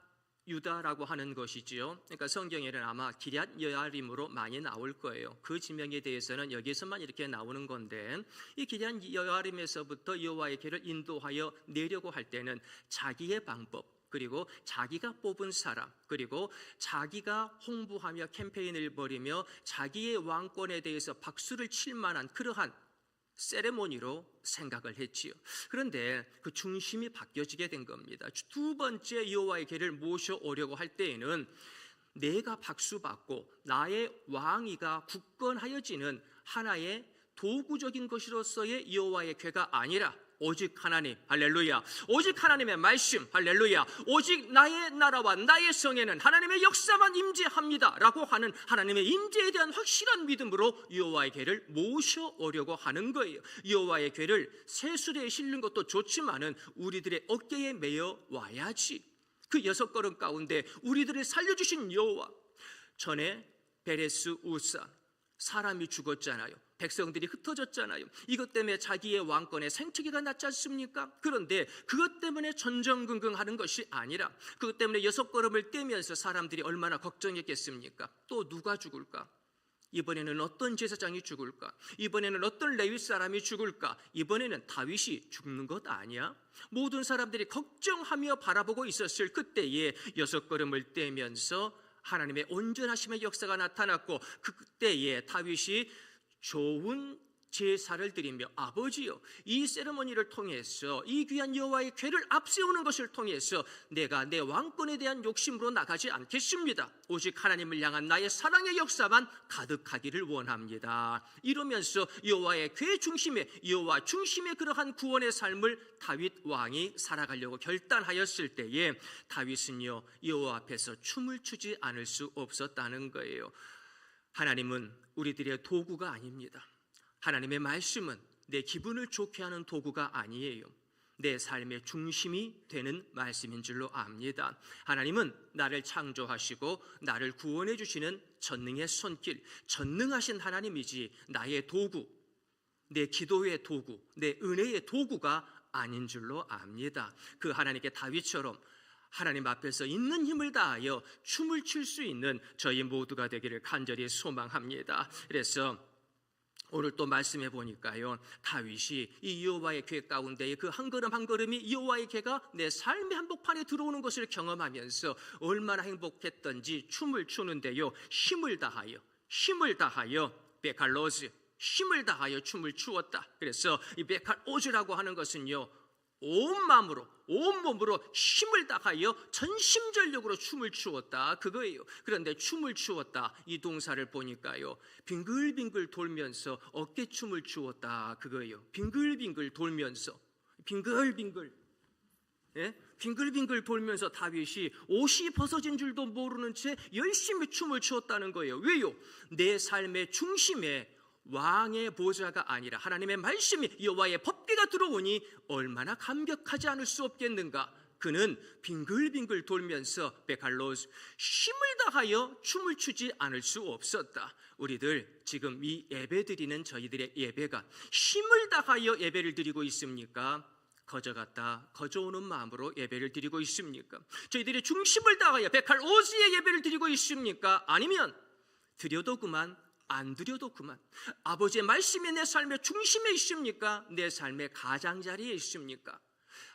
유다라고 하는 것이지요. 그러니까 성경에는 아마 기럇 여아림으로 많이 나올 거예요. 그 지명에 대해서는 여기서만 이렇게 나오는 건데, 이 기럇 여아림에서부터 여호와의 궤를 인도하여 내려고 할 때는 자기의 방법, 그리고 자기가 뽑은 사람, 그리고 자기가 홍보하며 캠페인을 벌이며 자기의 왕권에 대해서 박수를 칠 만한 그러한 세레모니로 생각을 했지요. 그런데 그 중심이 바뀌어지게 된 겁니다. 두 번째 여호와의 궤를 모셔오려고 할 때에는 내가 박수받고 나의 왕위가 굳건하여지는 하나의 도구적인 것으로서의 여호와의 궤가 아니라 오직 하나님, 할렐루야, 오직 하나님의 말씀, 할렐루야, 오직 나의 나라와 나의 성에는 하나님의 역사만 임재합니다 라고 하는 하나님의 임재에 대한 확실한 믿음으로 여호와의 궤를 모셔오려고 하는 거예요. 여호와의 궤를 세수대에 실는 것도 좋지만은 우리들의 어깨에 메어 와야지. 그 6걸음 가운데 우리들을 살려주신 여호와, 전에 베레스 우사 사람이 죽었잖아요. 백성들이 흩어졌잖아요. 이것 때문에 자기의 왕권에 생채기가 났지 않습니까? 그런데 그것 때문에 전전긍긍하는 것이 아니라 그것 때문에 6걸음을 떼면서 사람들이 얼마나 걱정했겠습니까? 또 누가 죽을까? 이번에는 어떤 제사장이 죽을까? 이번에는 어떤 레위 사람이 죽을까? 이번에는 다윗이 죽는 것 아니야? 모든 사람들이 걱정하며 바라보고 있었을 그때에 6걸음을 떼면서 하나님의 온전하심의 역사가 나타났고, 그때에 다윗이 좋은 제사를 드리며 아버지여, 이 세레머니를 통해서 이 귀한 여호와의 궤를 앞세우는 것을 통해서 내가 내 왕권에 대한 욕심으로 나가지 않겠습니다. 오직 하나님을 향한 나의 사랑의 역사만 가득하기를 원합니다. 이러면서 여호와의 궤 중심에, 여호와 중심의 그러한 구원의 삶을 다윗 왕이 살아가려고 결단하였을 때에 다윗은요, 여호와 앞에서 춤을 추지 않을 수 없었다는 거예요. 하나님은 우리들의 도구가 아닙니다. 하나님의 말씀은 내 기분을 좋게 하는 도구가 아니에요. 내 삶의 중심이 되는 말씀인 줄로 압니다. 하나님은 나를 창조하시고 나를 구원해 주시는 전능의 손길, 전능하신 하나님이지 나의 도구, 내 기도의 도구, 내 은혜의 도구가 아닌 줄로 압니다. 그 하나님께 다윗처럼 하나님 앞에서 있는 힘을 다하여 춤을 출 수 있는 저희 모두가 되기를 간절히 소망합니다. 그래서 오늘 또 말씀해 보니까요, 다윗이 이 여호와의 궤 가운데에 그 한 걸음 한 걸음이 여호와의 궤가 내 삶의 한복판에 들어오는 것을 경험하면서 얼마나 행복했던지 춤을 추는데요, 힘을 다하여 베칼로즈, 힘을 다하여 춤을 추었다. 그래서 이 베칼오즈라고 하는 것은요, 온 마음으로, 온 몸으로 힘을 다하여 전심전력으로 춤을 추었다, 그거예요. 그런데 춤을 추었다, 이 동사를 보니까요, 빙글빙글 돌면서 어깨춤을 추었다, 그거예요. 빙글빙글 돌면서, 빙글빙글 돌면서 다윗이 옷이 벗어진 줄도 모르는 채 열심히 춤을 추었다는 거예요. 왜요? 내 삶의 중심에 왕의 보좌가 아니라 하나님의 말씀이, 여호와의 법궤가 들어오니 얼마나 감격하지 않을 수 없겠는가. 그는 빙글빙글 돌면서 베칼로스, 힘을 다하여 춤을 추지 않을 수 없었다. 우리들 지금 이 예배 드리는 저희들의 예배가 힘을 다하여 예배를 드리고 있습니까? 거저갔다 거저오는 마음으로 예배를 드리고 있습니까? 저희들이 중심을 다하여 베칼오즈의 예배를 드리고 있습니까? 아니면 드려도 그만, 안 드려도 그만, 아버지의 말씀이 내 삶의 중심에 있습니까? 내 삶의 가장자리에 있습니까?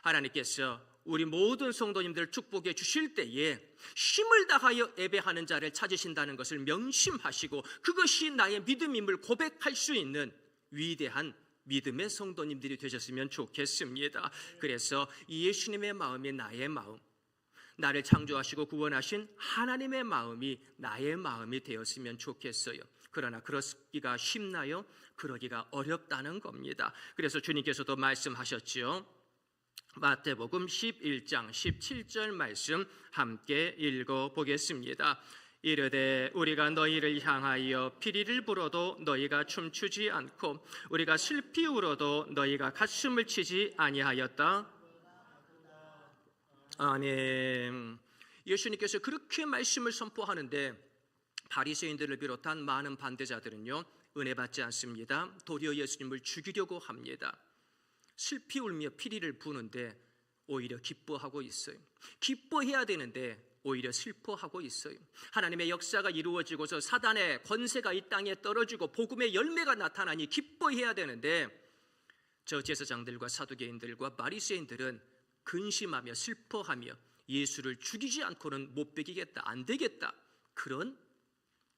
하나님께서 우리 모든 성도님들을 축복해 주실 때에 힘을 다하여 예배하는 자를 찾으신다는 것을 명심하시고 그것이 나의 믿음임을 고백할 수 있는 위대한 믿음의 성도님들이 되셨으면 좋겠습니다. 그래서 예수님의 마음이 나의 마음, 나를 창조하시고 구원하신 하나님의 마음이 나의 마음이 되었으면 좋겠어요. 그러나 그러기가 쉽나요? 그러기가 어렵다는 겁니다. 그래서 주님께서도 말씀하셨죠. 마태복음 11장 17절 말씀 함께 읽어보겠습니다. 이르되 우리가 너희를 향하여 피리를 불어도 너희가 춤추지 않고 우리가 슬피 울어도 너희가 가슴을 치지 아니하였다. 아멘. 예수님께서 그렇게 말씀을 선포하는데 바리새인들을 비롯한 많은 반대자들은요, 은혜 받지 않습니다. 도리어 예수님을 죽이려고 합니다. 슬피 울며 피리를 부는데 오히려 기뻐하고 있어요. 기뻐해야 되는데 오히려 슬퍼하고 있어요. 하나님의 역사가 이루어지고서 사단의 권세가 이 땅에 떨어지고 복음의 열매가 나타나니 기뻐해야 되는데 저 제사장들과 사두개인들과 바리새인들은 근심하며 슬퍼하며 예수를 죽이지 않고는 못 베기겠다, 안 되겠다, 그런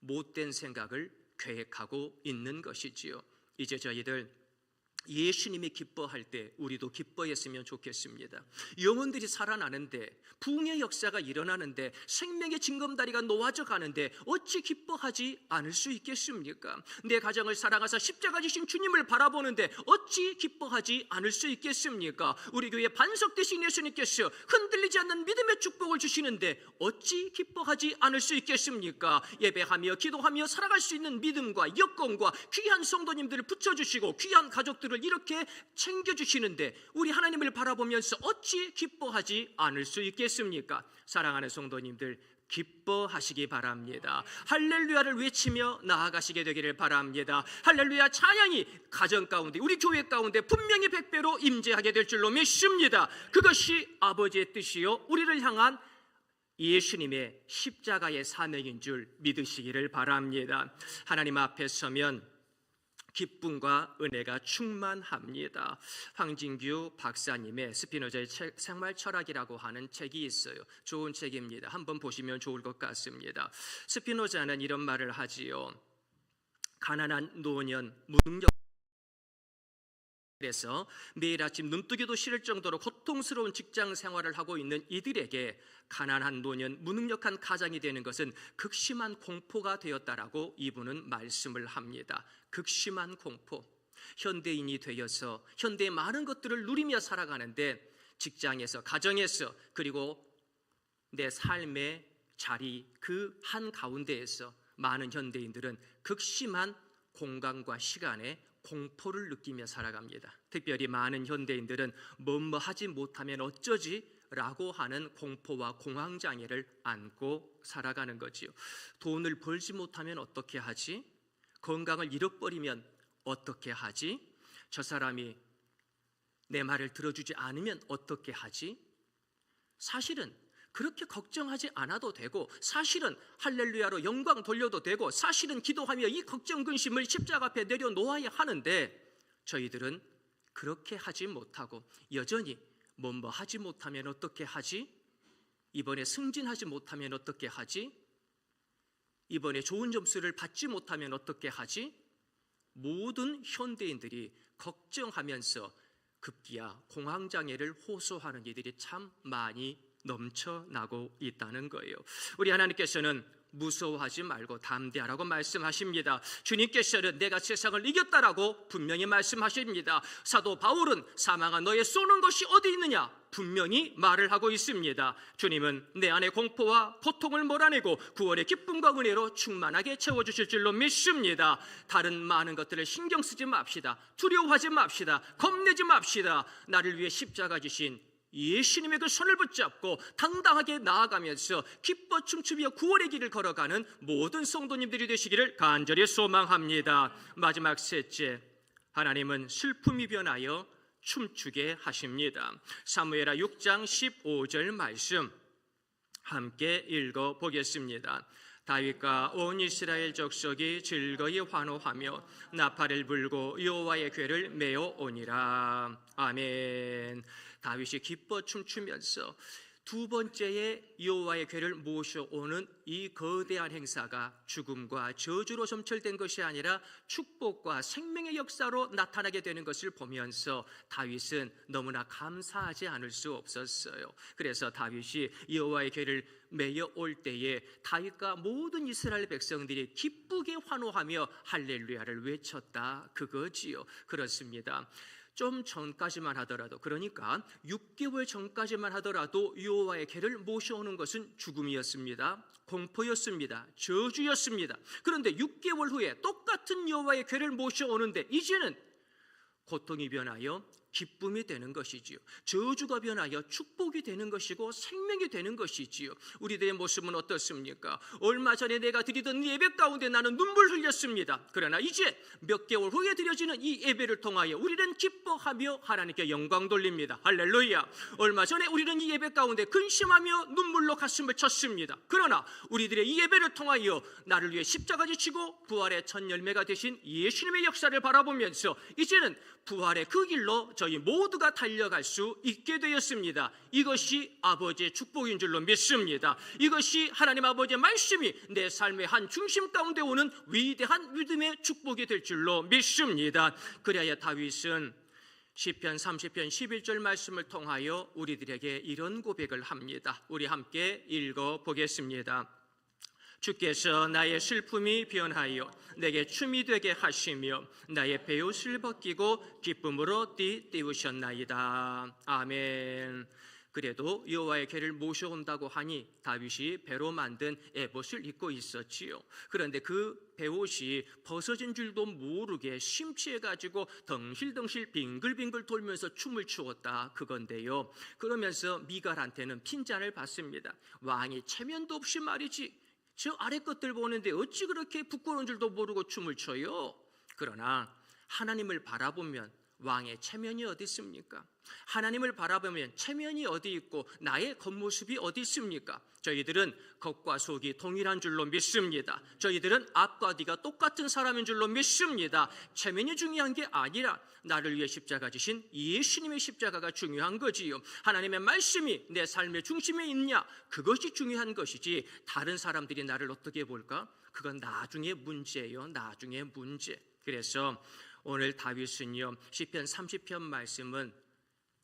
못된 생각을 계획하고 있는 것이지요. 이제 저희들 예수님이 기뻐할 때 우리도 기뻐했으면 좋겠습니다. 영혼들이 살아나는데, 부흥의 역사가 일어나는데, 생명의 징검다리가 놓아져 가는데 어찌 기뻐하지 않을 수 있겠습니까? 내 가정을 사랑하사 십자가 지신 주님을 바라보는데 어찌 기뻐하지 않을 수 있겠습니까? 우리 교회 반석 되신 예수님께서 흔들리지 않는 믿음의 축복을 주시는데 어찌 기뻐하지 않을 수 있겠습니까? 예배하며 기도하며 살아갈 수 있는 믿음과 여건과 귀한 성도님들을 붙여주시고 귀한 가족들을 이렇게 챙겨주시는데 우리 하나님을 바라보면서 어찌 기뻐하지 않을 수 있겠습니까? 사랑하는 성도님들, 기뻐하시기 바랍니다. 할렐루야를 외치며 나아가시게 되기를 바랍니다. 할렐루야 찬양이 가정 가운데, 우리 교회 가운데 분명히 100배로 임재하게 될 줄로 믿습니다. 그것이 아버지의 뜻이요 우리를 향한 예수님의 십자가의 사명인 줄 믿으시기를 바랍니다. 하나님 앞에 서면 기쁨과 은혜가 충만합니다. 황진규 박사님의 스피노자의 생활 철학이라고 하는 책이 있어요. 좋은 책입니다. 한번 보시면 좋을 것 같습니다. 스피노자는 이런 말을 하지요. 가난한 노년, 무능력 그래서 매일 아침 눈뜨기도 싫을 정도로 고통스러운 직장 생활을 하고 있는 이들에게 가난한 노년, 무능력한 가장이 되는 것은 극심한 공포가 되었다라고 이분은 말씀을 합니다. 극심한 공포. 현대인이 되어서 현대의 많은 것들을 누리며 살아가는데 직장에서, 가정에서, 그리고 내 삶의 자리 그 한가운데에서 많은 현대인들은 극심한 공간과 시간에 공포를 느끼며 살아갑니다. 특별히 많은 현대인들은 뭐뭐 하지 못하면 어쩌지? 라고 하는 공포와 공황장애를 안고 살아가는 거지요. 돈을 벌지 못하면 어떻게 하지? 건강을 잃어버리면 어떻게 하지? 저 사람이 내 말을 들어주지 않으면 어떻게 하지? 사실은 그렇게 걱정하지 않아도 되고, 사실은 할렐루야로 영광 돌려도 되고, 사실은 기도하며 이 걱정 근심을 십자가 앞에 내려놓아야 하는데 저희들은 그렇게 하지 못하고 여전히 뭐뭐 하지 못하면 어떻게 하지? 이번에 승진하지 못하면 어떻게 하지? 이번에 좋은 점수를 받지 못하면 어떻게 하지? 모든 현대인들이 걱정하면서 급기야 공황장애를 호소하는 이들이 참 많이 넘쳐나고 있다는 거예요. 우리 하나님께서는 무서워하지 말고 담대하라고 말씀하십니다. 주님께서는 내가 세상을 이겼다라고 분명히 말씀하십니다. 사도 바울은 사망아 너의 쏘는 것이 어디 있느냐 분명히 말을 하고 있습니다. 주님은 내 안에 공포와 고통을 몰아내고 구원의 기쁨과 은혜로 충만하게 채워주실 줄로 믿습니다. 다른 많은 것들을 신경 쓰지 맙시다. 두려워하지 맙시다. 겁내지 맙시다. 나를 위해 십자가 지신 예수님의 그 손을 붙잡고 당당하게 나아가면서 기뻐 춤추며 구원의 길을 걸어가는 모든 성도님들이 되시기를 간절히 소망합니다. 마지막 셋째, 하나님은 슬픔이 변하여 춤추게 하십니다. 사무엘하 6장 15절 말씀 함께 읽어보겠습니다. 다윗과 온 이스라엘 족속이 즐거이 환호하며 나팔을 불고 여호와의 궤를 메어 오니라. 아멘. 다윗이 기뻐 춤추면서 두 번째의 여호와의 궤를 모셔오는 이 거대한 행사가 죽음과 저주로 점철된 것이 아니라 축복과 생명의 역사로 나타나게 되는 것을 보면서 다윗은 너무나 감사하지 않을 수 없었어요. 그래서 다윗이 여호와의 궤를 메어 올 때에 다윗과 모든 이스라엘 백성들이 기쁘게 환호하며 할렐루야를 외쳤다 그거지요. 그렇습니다. 좀 전까지만 하더라도, 그러니까 6개월 전까지만 하더라도 여호와의 궤를 모셔오는 것은 죽음이었습니다. 공포였습니다. 저주였습니다. 그런데 6개월 후에 똑같은 여호와의 궤를 모셔오는데 이제는 고통이 변하여 기쁨이 되는 것이지요. 저주가 변하여 축복이 되는 것이고 생명이 되는 것이지요. 우리들의 모습은 어떻습니까? 얼마 전에 내가 드리던 예배 가운데 나는 눈물 흘렸습니다. 그러나 이제 몇 개월 후에 드려지는 이 예배를 통하여 우리는 기뻐하며 하나님께 영광 돌립니다. 할렐루야. 얼마 전에 우리는 이 예배 가운데 근심하며 눈물로 가슴을 쳤습니다. 그러나 우리들의 이 예배를 통하여 나를 위해 십자가 지시고 부활의 첫 열매가 되신 예수님의 역사를 바라보면서 이제는 부활의 그 길로 저희 모두가 달려갈 수 있게 되었습니다. 이것이 아버지의 축복인 줄로 믿습니다. 이것이 하나님 아버지의 말씀이 내 삶의 한 중심 가운데 오는 위대한 믿음의 축복이 될 줄로 믿습니다. 그래야 다윗은 시편 30편 11절 말씀을 통하여 우리들에게 이런 고백을 합니다. 우리 함께 읽어보겠습니다. 주께서 나의 슬픔이 변하여 내게 춤이 되게 하시며 나의 베옷을 벗기고 기쁨으로 띠우셨나이다. 아멘. 그래도 여호와의 궤를 모셔온다고 하니 다윗이 배로 만든 에봇을 입고 있었지요. 그런데 그 베옷이 벗어진 줄도 모르게 심취해가지고 덩실덩실 빙글빙글 돌면서 춤을 추었다 그건데요. 그러면서 미갈한테는 핀잔을 받습니다. 왕이 체면도 없이 말이지 저 아래 것들 보는데 어찌 그렇게 부끄러운 줄도 모르고 춤을 춰요? 그러나 하나님을 바라보면 왕의 체면이 어디 있습니까? 하나님을 바라보면 체면이 어디 있고 나의 겉모습이 어디 있습니까? 저희들은 겉과 속이 동일한 줄로 믿습니다. 저희들은 앞과 뒤가 똑같은 사람인 줄로 믿습니다. 체면이 중요한 게 아니라 나를 위해 십자가 지신 예수님의 십자가가 중요한 거지요. 하나님의 말씀이 내 삶의 중심에 있냐? 그것이 중요한 것이지 다른 사람들이 나를 어떻게 볼까? 그건 나중에 문제예요. 나중에 문제. 그래서 오늘 다윗은요, 시편 30편 말씀은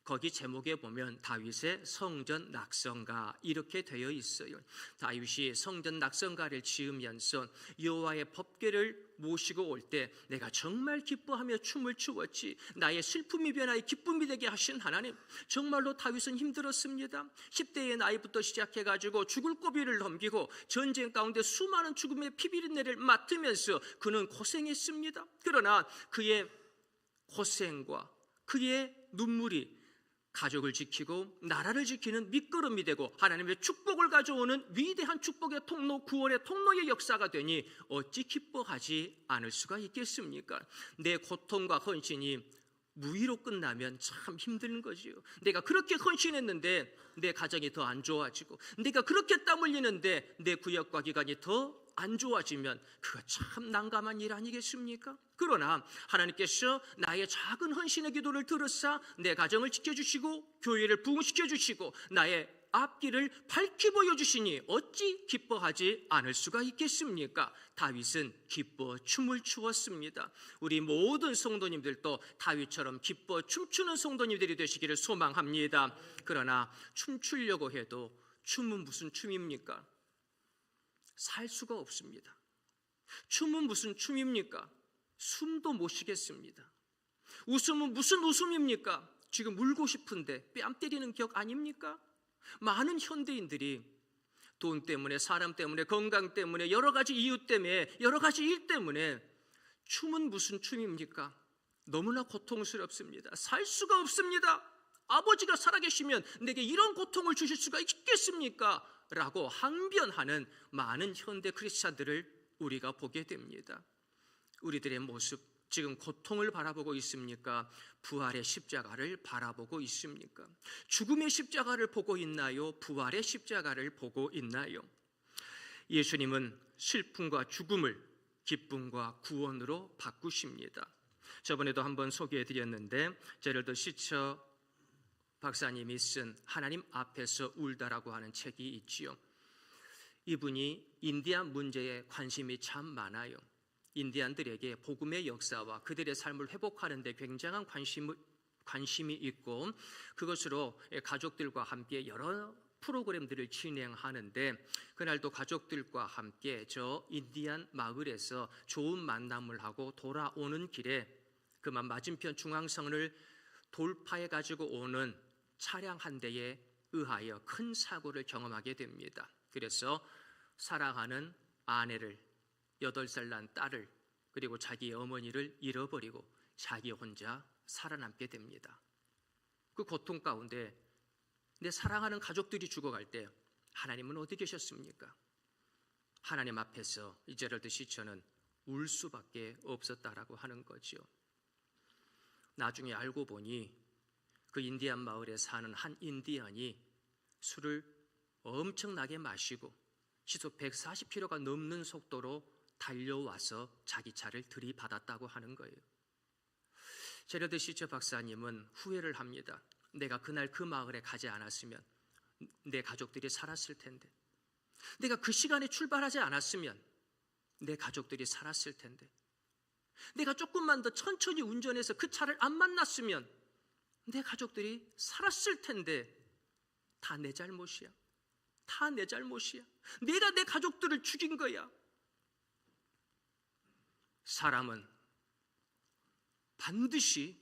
거기 제목에 보면 다윗의 성전 낙성가 이렇게 되어 있어요. 다윗이 성전 낙성가를 지으면서 여호와의 법궤를 모시고 올 때 내가 정말 기뻐하며 춤을 추었지, 나의 슬픔이 변하여 기쁨이 되게 하신 하나님. 정말로 다윗은 힘들었습니다. 10대의 나이부터 시작해가지고 죽을 고비를 넘기고 전쟁 가운데 수많은 죽음의 피비린내를 맡으면서 그는 고생했습니다. 그러나 그의 고생과 그의 눈물이 가족을 지키고 나라를 지키는 밑거름이 되고 하나님의 축복을 가져오는 위대한 축복의 통로, 구원의 통로의 역사가 되니 어찌 기뻐하지 않을 수가 있겠습니까? 내 고통과 헌신이 무의로 끝나면 참 힘든 거지요. 내가 그렇게 헌신했는데 내 가정이 더 안 좋아지고, 내가 그렇게 땀 흘리는데 내 구역과 기관이 더 안 좋아지면 그거 참 난감한 일 아니겠습니까? 그러나 하나님께서 나의 작은 헌신의 기도를 들으사 내 가정을 지켜주시고 교회를 부흥시켜주시고 나의 앞길을 밝히 보여주시니 어찌 기뻐하지 않을 수가 있겠습니까? 다윗은 기뻐 춤을 추었습니다. 우리 모든 성도님들도 다윗처럼 기뻐 춤추는 성도님들이 되시기를 소망합니다. 그러나 춤추려고 해도 춤은 무슨 춤입니까? 살 수가 없습니다. 춤은 무슨 춤입니까? 숨도 못 쉬겠습니다. 웃음은 무슨 웃음입니까? 지금 울고 싶은데 뺨 때리는 격 아닙니까? 많은 현대인들이 돈 때문에, 사람 때문에, 건강 때문에, 여러 가지 이유 때문에, 여러 가지 일 때문에 춤은 무슨 춤입니까? 너무나 고통스럽습니다. 살 수가 없습니다. 아버지가 살아계시면 내게 이런 고통을 주실 수가 있겠습니까? 라고 항변하는 많은 현대 크리스찬들을 우리가 보게 됩니다. 우리들의 모습, 지금 고통을 바라보고 있습니까? 부활의 십자가를 바라보고 있습니까? 죽음의 십자가를 보고 있나요? 부활의 십자가를 보고 있나요? 예수님은 슬픔과 죽음을 기쁨과 구원으로 바꾸십니다. 저번에도 한번 소개해드렸는데 제럴드 시처 박사님이 쓴 하나님 앞에서 울다라고 하는 책이 있지요. 이분이 인디안 문제에 관심이 참 많아요. 인디안들에게 복음의 역사와 그들의 삶을 회복하는 데 굉장한 관심이 있고, 그것으로 가족들과 함께 여러 프로그램들을 진행하는데, 그날도 가족들과 함께 저 인디안 마을에서 좋은 만남을 하고 돌아오는 길에 그만 맞은편 중앙선을 돌파해 가지고 오는 차량 한 대에 의하여 큰 사고를 경험하게 됩니다. 그래서 사랑하는 아내를, 8살 난 딸을, 그리고 자기의 어머니를 잃어버리고 자기 혼자 살아남게 됩니다. 그 고통 가운데 내 사랑하는 가족들이 죽어갈 때 하나님은 어디 계셨습니까? 하나님 앞에서 이 제럴드 시처는 울 수밖에 없었다라고 하는 거죠. 나중에 알고 보니 그 인디안 마을에 사는 한 인디언이 술을 엄청나게 마시고 시속 140km가 넘는 속도로 달려와서 자기 차를 들이받았다고 하는 거예요. 제럴드 시처 박사님은 후회를 합니다. 내가 그날 그 마을에 가지 않았으면 내 가족들이 살았을 텐데, 내가 그 시간에 출발하지 않았으면 내 가족들이 살았을 텐데, 내가 조금만 더 천천히 운전해서 그 차를 안 만났으면 내 가족들이 살았을 텐데, 다 내 잘못이야. 다 내 잘못이야. 내가 내 가족들을 죽인 거야. 사람은 반드시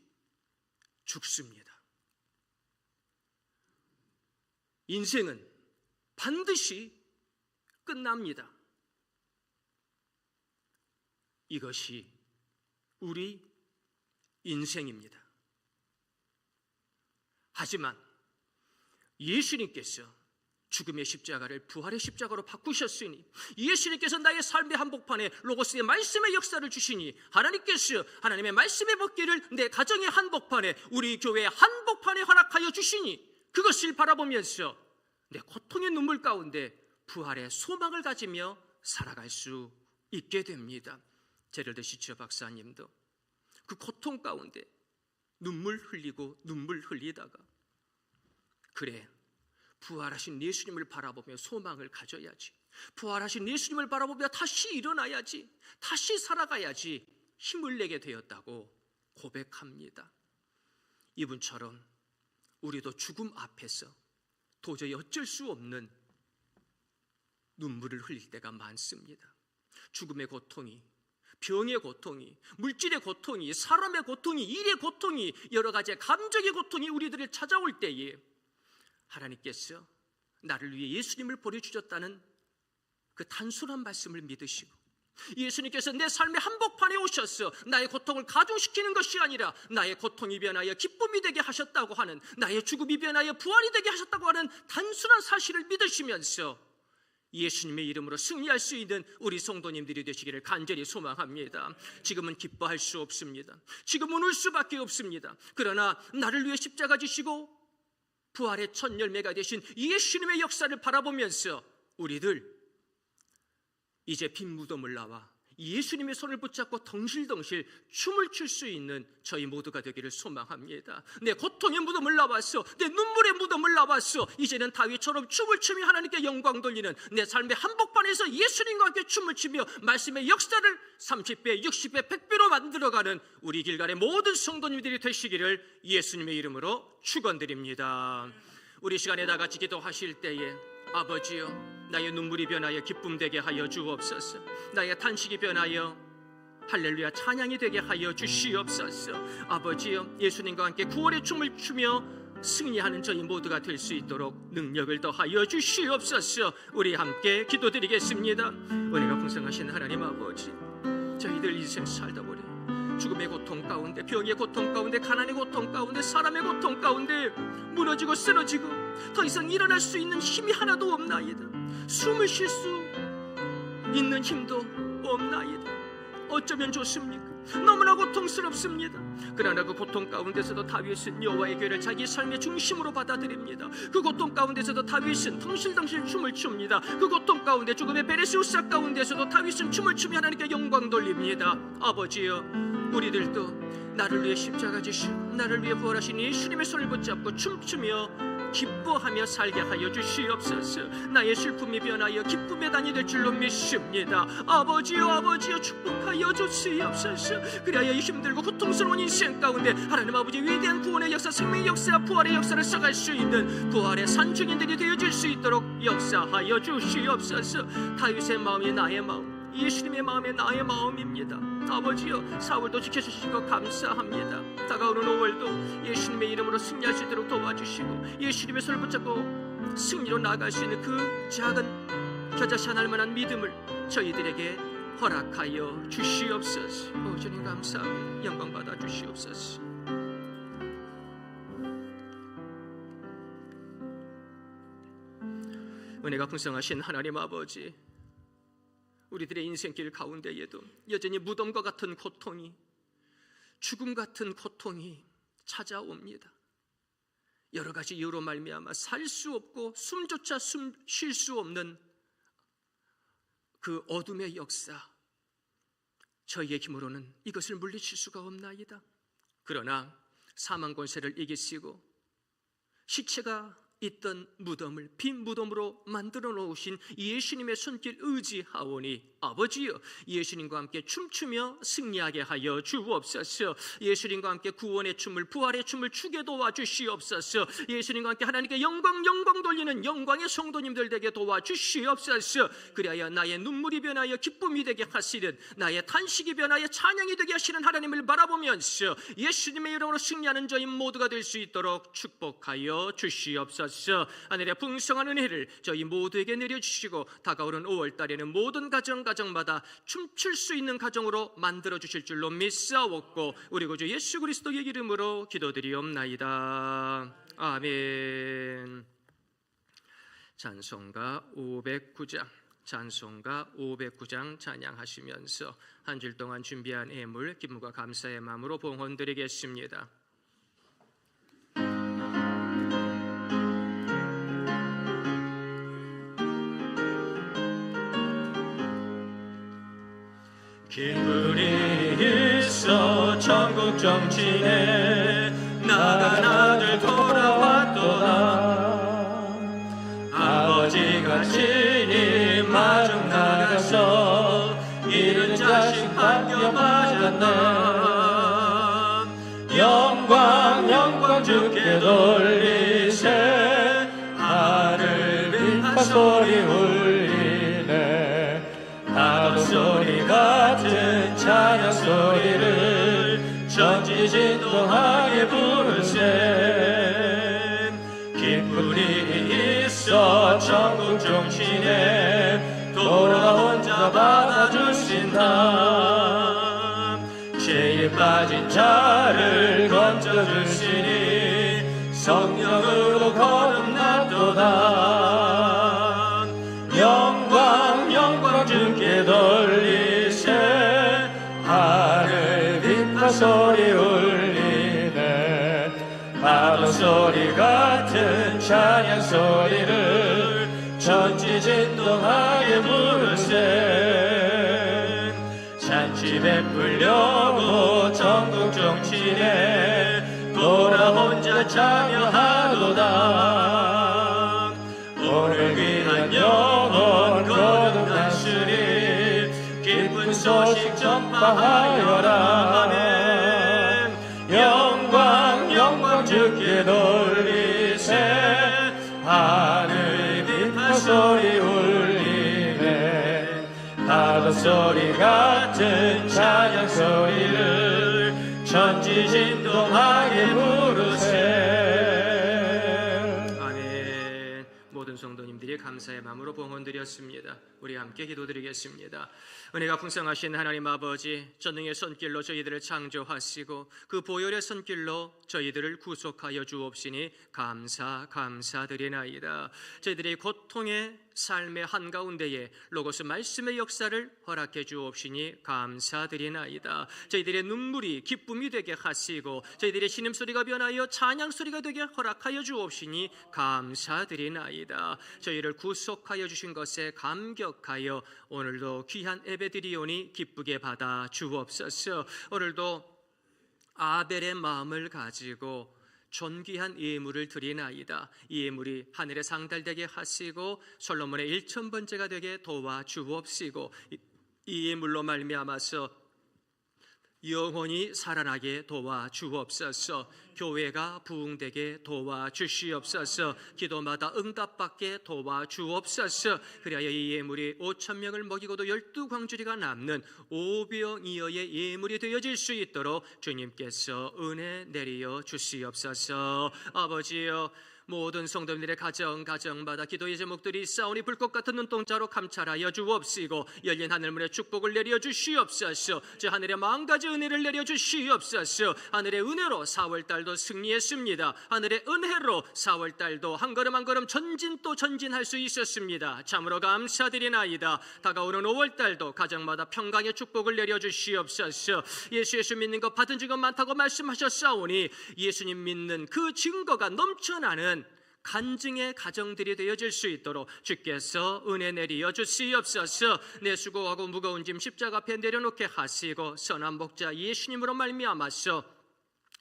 죽습니다. 인생은 반드시 끝납니다. 이것이 우리 인생입니다. 하지만 예수님께서 죽음의 십자가를 부활의 십자가로 바꾸셨으니, 예수님께서 나의 삶의 한복판에 로고스의 말씀의 역사를 주시니, 하나님께서 하나님의 말씀의 법궤를 내 가정의 한복판에, 우리 교회의 한복판에 허락하여 주시니, 그것을 바라보면서 내 고통의 눈물 가운데 부활의 소망을 가지며 살아갈 수 있게 됩니다. 제럴드 시처 박사님도 그 고통 가운데 눈물 흘리다가, 그래, 부활하신 예수님을 바라보며 소망을 가져야지, 부활하신 예수님을 바라보며 다시 일어나야지, 다시 살아가야지 힘을 내게 되었다고 고백합니다. 이분처럼 우리도 죽음 앞에서 도저히 어쩔 수 없는 눈물을 흘릴 때가 많습니다. 죽음의 고통이, 병의 고통이, 물질의 고통이, 사람의 고통이, 일의 고통이, 여러 가지의 감정의 고통이 우리들을 찾아올 때에 하나님께서 나를 위해 예수님을 보내주셨다는 그 단순한 말씀을 믿으시고, 예수님께서 내 삶의 한복판에 오셔서 나의 고통을 가중시키는 것이 아니라 나의 고통이 변하여 기쁨이 되게 하셨다고 하는, 나의 죽음이 변하여 부활이 되게 하셨다고 하는 단순한 사실을 믿으시면서 예수님의 이름으로 승리할 수 있는 우리 성도님들이 되시기를 간절히 소망합니다. 지금은 기뻐할 수 없습니다. 지금은 울 수밖에 없습니다. 그러나 나를 위해 십자가 지시고 부활의 첫 열매가 되신 예수님의 역사를 바라보면서 우리들 이제 빈 무덤을 나와 예수님의 손을 붙잡고 덩실덩실 춤을 출 수 있는 저희 모두가 되기를 소망합니다. 내 고통의 무덤을 나왔어, 내 눈물의 무덤을 나왔어, 이제는 다윗처럼 춤을 추며 하나님께 영광 돌리는 내 삶의 한복판에서 예수님과 함께 춤을 추며 말씀의 역사를 30배, 60배, 100배로 만들어가는 우리 길갈의 모든 성도님들이 되시기를 예수님의 이름으로 축원드립니다. 우리 시간에 다 같이 기도하실 때에 아버지여, 나의 눈물이 변하여 기쁨 되게 하여 주옵소서. 나의 탄식이 변하여 할렐루야 찬양이 되게 하여 주시옵소서. 아버지여, 예수님과 함께 구원의 춤을 추며 승리하는 저희 모두가 될 수 있도록 능력을 더하여 주시옵소서. 우리 함께 기도드리겠습니다. 은혜가 풍성하신 하나님 아버지, 저희들 인생 살다 보니 죽음의 고통 가운데, 병의 고통 가운데, 가난의 고통 가운데, 사람의 고통 가운데 무너지고 쓰러지고 더 이상 일어날 수 있는 힘이 하나도 없나이다. 숨을 쉴 수 있는 힘도 없나이다. 어쩌면 좋습니까? 너무나 고통스럽습니다. 그러나 그 고통 가운데서도 다윗은 여호와의 궤를 자기 삶의 중심으로 받아들입니다. 그 고통 가운데서도 다윗은 덩실덩실 춤을 춥니다. 그 고통 가운데, 죽음의 베레스우사 가운데서도 다윗은 춤을 추며 하나님께 영광 돌립니다. 아버지여, 우리들도 나를 위해 십자가 지시고 나를 위해 부활하신 예수님의 손을 붙잡고 춤추며 기뻐하며 살게 하여 주시옵소서. 나의 슬픔이 변하여 기쁨의 단이 될 줄로 믿습니다. 아버지여, 아버지여, 축복하여 주시옵소서. 그리하여 이 힘들고 고통스러운 인생 가운데 하나님 아버지 위대한 구원의 역사, 생명의 역사, 부활의 역사를 써갈 수 있는 부활의 산증인들이 되어질 수 있도록 역사하여 주시옵소서. 다윗의 마음이 나의 마음, 예수님의 마음이 나의 마음입니다. 아버지여, 사울도 지켜주신 것 감사합니다. 다가오는 5월도 예수님의 이름으로 승리할 수 있도록 도와주시고 예수님의 손을 붙잡고 승리로 나아갈 수 있는 그 작은 겨자씨 하나일 만한 믿음을 저희들에게 허락하여 주시옵소서. 오, 주님 감사합니다. 영광 받아 주시옵소서. 은혜가 풍성하신 하나님 아버지, 우리들의 인생길 가운데에도 여전히 무덤과 같은 고통이, 죽음 같은 고통이 찾아옵니다. 여러 가지 이유로 말미암아 살 수 없고 숨조차 쉴 수 없는 그 어둠의 역사, 저희의 힘으로는 이것을 물리칠 수가 없나이다. 그러나 사망 권세를 이기시고 시체가 있던 무덤을 빈 무덤으로 만들어 놓으신 예수님의 손길 의지하오니 아버지여, 예수님과 함께 춤추며 승리하게 하여 주옵소서. 예수님과 함께 구원의 춤을, 부활의 춤을 추게 도와주시옵소서. 예수님과 함께 하나님께 영광 돌리는 영광의 성도님들 되게 도와주시옵소서. 그리하여 나의 눈물이 변하여 기쁨이 되게 하시는, 나의 탄식이 변하여 찬양이 되게 하시는 하나님을 바라보면서 예수님의 이름으로 승리하는 저희 모두가 될 수 있도록 축복하여 주시옵소서. 하늘의 풍성한 은혜를 저희 모두에게 내려주시고 다가오는 5월달에는 모든 가정마다 춤출 수 있는 가정으로 만들어 주실 줄로 믿사옵고 우리 구주 예수 그리스도의 이름으로 기도드리옵나이다. 아멘. 찬송가 509장 찬양하시면서 한 줄 동안 준비한 예물 기쁨과 감사의 마음으로 봉헌드리겠습니다. 기분이 있어 천국 정치에 나간 아들 돌아왔도다. 아버지가 친히 마중 나가서 잃은 자식 반겨 맞았나. 영광 주께 돌리세 하늘 빛파 소리 울리네 파도 소리 같은 찬양 소리를 전지진동하게 부르세 기쁨이 있어 천국 종신에 돌아온 자 받아주신다 죄에 빠진 자를 건져주시니 성령으로 거듭났도다 영광 영광 주께 돌리세 하늘 빛파 소리 울리네 파도 소리 같은 찬양 소리를 전지진동하게 부르세 잔치 베풀려고 전국 종친에 돌아온 자 참여하도다 오늘 위한 영혼 거듭났으니 기쁜 소식 전파하여라 아멘 영광 영광 주께 돌리세 하늘 빛파 소리 울리네 파도 소리 같은 찬양 소리를 전지진동하게 부르세 아멘. 모든 성도님들이 감사의 마음으로 봉헌드렸습니다. 우리 함께 기도드리겠습니다. 은혜가 풍성하신 하나님 아버지, 전능의 손길로 저희들을 창조하시고 그 보혈의 손길로 저희들을 구속하여 주옵시니 감사드리나이다. 저희들이 고통의 삶의 한가운데에 로고스 말씀의 역사를 허락해 주옵시니 감사드리나이다. 저희들의 눈물이 기쁨이 되게 하시고 저희들의 신음소리가 변하여 찬양소리가 되게 허락하여 주옵시니 감사드리나이다. 저희를 구속하여 주신 것에 감격하여 오늘도 귀한 예배드리오니 기쁘게 받아 주옵소서. 오늘도 아벨의 마음을 가지고 존귀한 예물을 드리나이다. 이 예물이 하늘에 상달되게 하시고 솔로몬의 1000번째가 되게 도와주옵시고 이 예물로 말미암아서 영원히 살아나게 도와주옵소서. 교회가 부흥되게 도와주시옵소서. 기도마다 응답받게 도와주옵소서. 그리하여 이 예물이 5,000명을 먹이고도 12광주리가 남는 오병이어의 예물이 되어질 수 있도록 주님께서 은혜 내리어 주시옵소서. 아버지여, 모든 성도님들의 가정마다 기도의 제목들이 있사오니 불꽃 같은 눈동자로 감찰하여 주옵시고 열린 하늘문에 축복을 내려 주시옵소서. 저 하늘의 마음가지 은혜를 내려 주시옵소서. 하늘의 은혜로 4월달도 승리했습니다. 하늘의 은혜로 4월달도 한 걸음 한 걸음 전진 또 전진할 수 있었습니다. 참으로 감사드리나이다. 다가오는 5월달도 가정마다 평강의 축복을 내려 주시옵소서. 예수 믿는 것 받은 증거 많다고 말씀하셨사오니 예수님 믿는 그 증거가 넘쳐나는 간증의 가정들이 되어질 수 있도록 주께서 은혜 내리어 주시옵소서. 내 수고하고 무거운 짐 십자가 앞에 내려놓게 하시고 선한 목자 예수님으로 말미암아서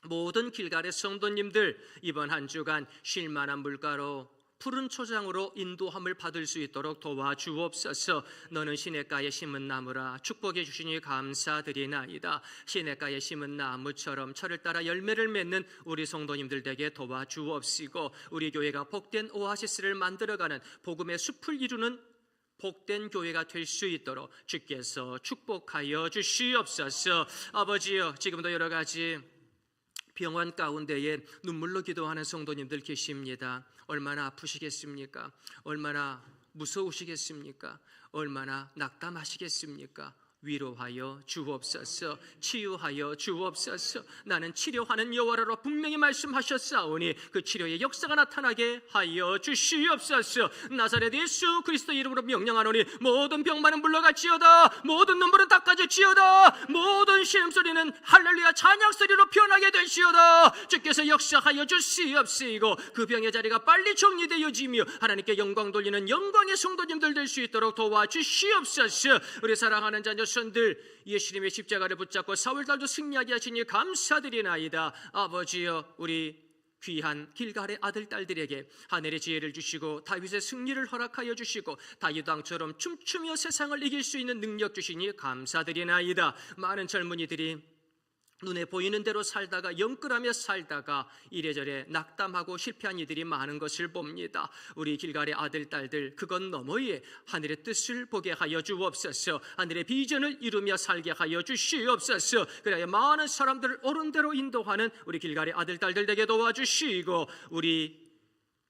모든 길갈의 성도님들 이번 한 주간 쉴만한 물가로 푸른 초장으로 인도함을 받을 수 있도록 도와주옵소서. 너는 시냇가에 심은 나무라 축복해 주시니 감사드리나이다. 시냇가에 심은 나무처럼 철을 따라 열매를 맺는 우리 성도님들 되게 도와주옵시고 우리 교회가 복된 오아시스를 만들어가는 복음의 숲을 이루는 복된 교회가 될 수 있도록 주께서 축복하여 주시옵소서. 아버지여, 지금도 여러 가지 병환 가운데에 눈물로 기도하는 성도님들 계십니다. 얼마나 아프시겠습니까? 얼마나 무서우시겠습니까? 얼마나 낙담하시겠습니까? 위로하여 주옵소서. 치유하여 주옵소서. 나는 치료하는 여호와라 분명히 말씀하셨사오니 그 치료의 역사가 나타나게 하여 주시옵소서. 나사렛 예수 그리스도 이름으로 명령하노니 모든 병만은 물러갈지어다. 모든 눈물은 닦아질지어다. 모든 신음소리는 할렐루야 찬양소리로 변하게 될지어다. 주께서 역사하여 주시옵시고 그 병의 자리가 빨리 정리되어지며 하나님께 영광 돌리는 영광의 성도님들 될 수 있도록 도와주시옵소서. 우리 사랑하는 자녀 들 예수님의 십자가를 붙잡고 4월달도 승리하게 하시니 감사드리나이다. 아버지여, 우리 귀한 길갈의 아들 딸들에게 하늘의 지혜를 주시고 다윗의 승리를 허락하여 주시고 다윗 왕처럼 춤추며 세상을 이길 수 있는 능력 주시니 감사드리나이다. 많은 젊은이들이 눈에 보이는 대로 살다가 영끌하며 살다가 이래저래 낙담하고 실패한 이들이 많은 것을 봅니다. 우리 길갈의 아들 딸들 그것 너머에 하늘의 뜻을 보게 하여 주옵소서. 하늘의 비전을 이루며 살게 하여 주시옵소서. 그래야 많은 사람들을 옳은 대로 인도하는 우리 길갈의 아들 딸들 되게 도와주시고, 우리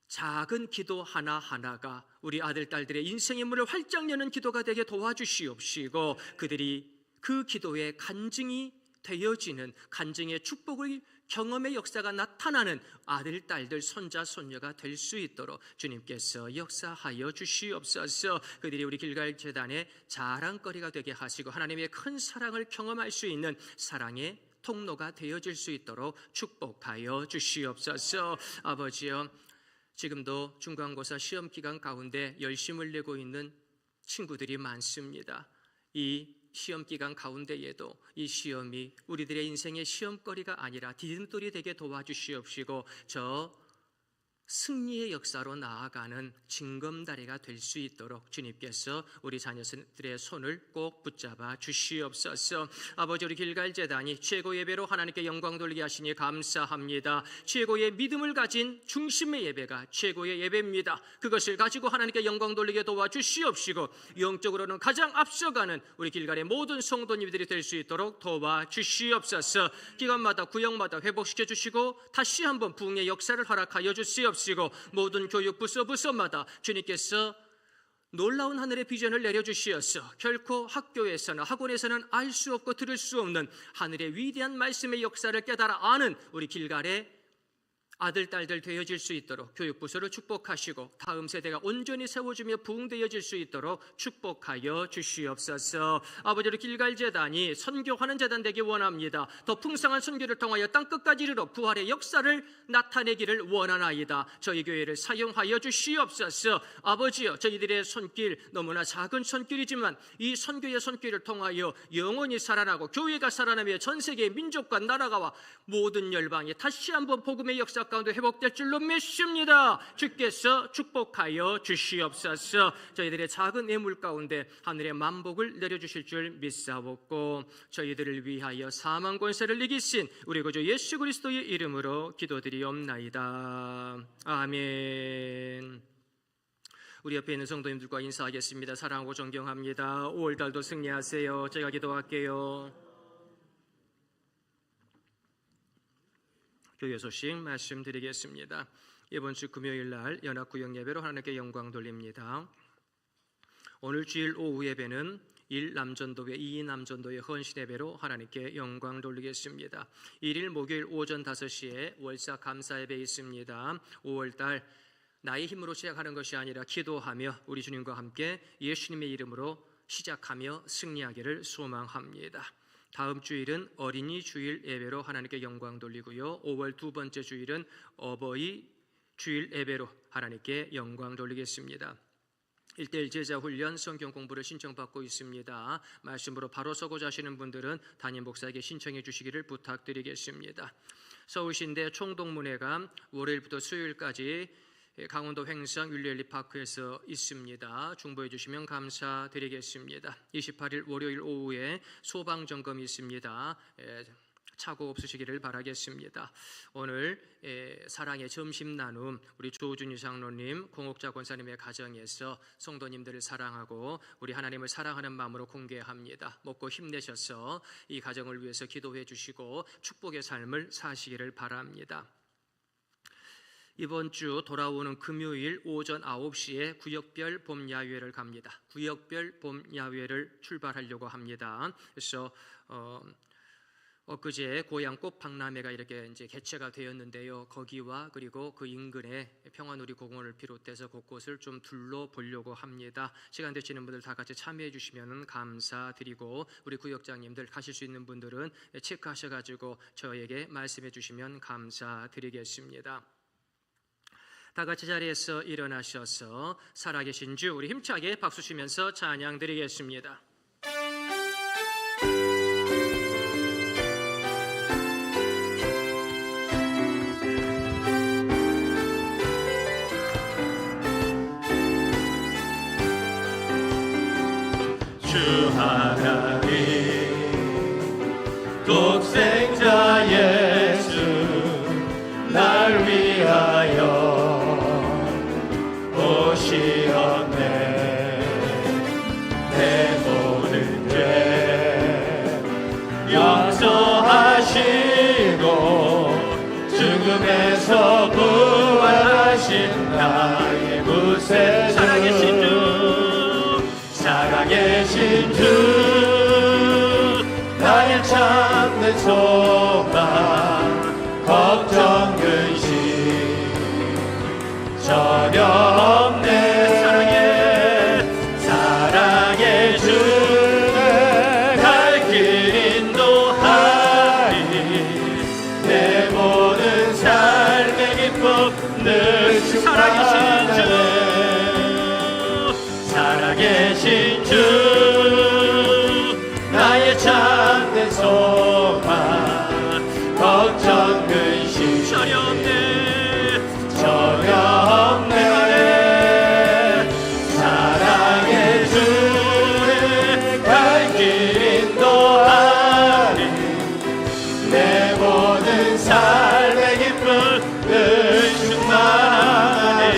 작은 기도 하나하나가 우리 아들 딸들의 인생의 문을 활짝 여는 기도가 되게 도와주시옵시고, 그들이 그 기도의 간증이 되어지는, 간증의 축복을 경험의 역사가 나타나는 아들, 딸들, 손자, 손녀가 될 수 있도록 주님께서 역사하여 주시옵소서. 그들이 우리 길갈 재단의 자랑거리가 되게 하시고 하나님의 큰 사랑을 경험할 수 있는 사랑의 통로가 되어질 수 있도록 축복하여 주시옵소서. 아버지여, 지금도 중간고사 시험 기간 가운데 열심을 내고 있는 친구들이 많습니다. 이 시험 기간 가운데에도 이 시험이 우리들의 인생의 시험거리가 아니라 디딤돌이 되게 도와주시옵시고, 저 승리의 역사로 나아가는 징검다리가 될 수 있도록 주님께서 우리 자녀들의 손을 꼭 붙잡아 주시옵소서. 아버지, 우리 길갈 재단이 최고 예배로 하나님께 영광 돌리게 하시니 감사합니다. 최고의 믿음을 가진 중심의 예배가 최고의 예배입니다. 그것을 가지고 하나님께 영광 돌리게 도와주시옵시고, 영적으로는 가장 앞서가는 우리 길갈의 모든 성도님들이 될 수 있도록 도와주시옵소서. 기간마다 구역마다 회복시켜 주시고 다시 한번 부흥의 역사를 허락하여 주시옵소서. 모든 교육 부서마다 주님께서 놀라운 하늘의 비전을 내려주시어서 결코 학교에서나 학원에서는 알 수 없고 들을 수 없는 하늘의 위대한 말씀의 역사를 깨달아 아는 우리 길갈의 아들, 딸들 되어질 수 있도록 교육부서를 축복하시고 다음 세대가 온전히 세워주며 부흥되어질 수 있도록 축복하여 주시옵소서. 아버지, 우리 길갈 재단이 선교하는 재단 되기 원합니다. 더 풍성한 선교를 통하여 땅끝까지 이르러 부활의 역사를 나타내기를 원하나이다. 저희 교회를 사용하여 주시옵소서. 아버지여, 저희들의 손길 너무나 작은 손길이지만 이 선교의 손길을 통하여 영원히 살아나고 교회가 살아나며 전 세계의 민족과 나라가 모든 열방에 다시 한번 복음의 역사 가운데 회복될 줄로 믿습니다. 주께서 축복하여 주시옵소서. 저희들의 작은 애물 가운데 하늘의 만복을 내려주실 줄 믿사옵고, 저희들을 위하여 사망 권세를 이기신 우리 구주 예수 그리스도의 이름으로 기도드리옵나이다. 아멘. 우리 옆에 있는 성도님들과 인사하겠습니다. 사랑하고 존경합니다. 5월달도 승리하세요. 제가 기도할게요. 교회 소식 말씀드리겠습니다. 이번 주 금요일 날 연합구역 예배로 하나님께 영광 돌립니다. 오늘 주일 오후 예배는 1 남전도회 2 남전도회 헌신 예배로 하나님께 영광 돌리겠습니다. 1일 목요일 오전 5시에 월사 감사 예배 있습니다. 5월달 나의 힘으로 시작하는 것이 아니라 기도하며 우리 주님과 함께 예수님의 이름으로 시작하며 승리하기를 소망합니다. 다음 주일은 어린이 주일 예배로 하나님께 영광 돌리고요. 5월 두 번째 주일은 어버이 주일 예배로 하나님께 영광 돌리겠습니다. 1:1 제자 훈련 성경 공부를 신청받고 있습니다. 말씀으로 바로 서고자 하시는 분들은 담임 목사에게 신청해 주시기를 부탁드리겠습니다. 서울시인대 총동문회가 월요일부터 수요일까지 강원도 횡성 율리엘리파크에서 있습니다. 중보해 주시면 감사드리겠습니다. 28일 월요일 오후에 소방점검이 있습니다. 착오 없으시기를 바라겠습니다. 오늘 사랑의 점심 나눔 우리 조준희 장로님, 공옥자 권사님의 가정에서 성도님들을 사랑하고 우리 하나님을 사랑하는 마음으로 공개합니다. 먹고 힘내셔서 이 가정을 위해서 기도해 주시고 축복의 삶을 사시기를 바랍니다. 이번 주 돌아오는 금요일 오전 9시에 구역별 봄야외를 갑니다. 구역별 봄야외를 출발하려고 합니다. 그래서 엊그제 고향 꽃박람회가 이렇게 이제 개최가 되었는데요. 거기와 그리고 그 인근의 평화누리공원을 비롯해서 곳곳을 좀 둘러보려고 합니다. 시간 되시는 분들 다 같이 참여해 주시면 감사드리고, 우리 구역장님들 가실 수 있는 분들은 체크하셔가지고 저에게 말씀해 주시면 감사드리겠습니다. 다 같이 자리에서 일어나셔서 살아계신 주 우리 힘차게 박수 치면서 찬양 드리겠습니다. 주 하나님 독생자 예수 날 위하여 오시었네. 내 모든 죄 용서하시고 죽음에서 부활하신 나의 구세주 살아계신 주 살아계신 주 나의 참된 소망 걱정 근심 전혀 없네. 사랑의 주는 갈 길 인도하리. 내 모든 삶의 기쁨 늘 충만하네. 살아계신 주 나의 참된 소망 걱정 근심 전혀 없네. 전혀 없네. 사랑의 주는 갈 길 인도하리. 내 모든 삶의 기쁨 늘 충만하네.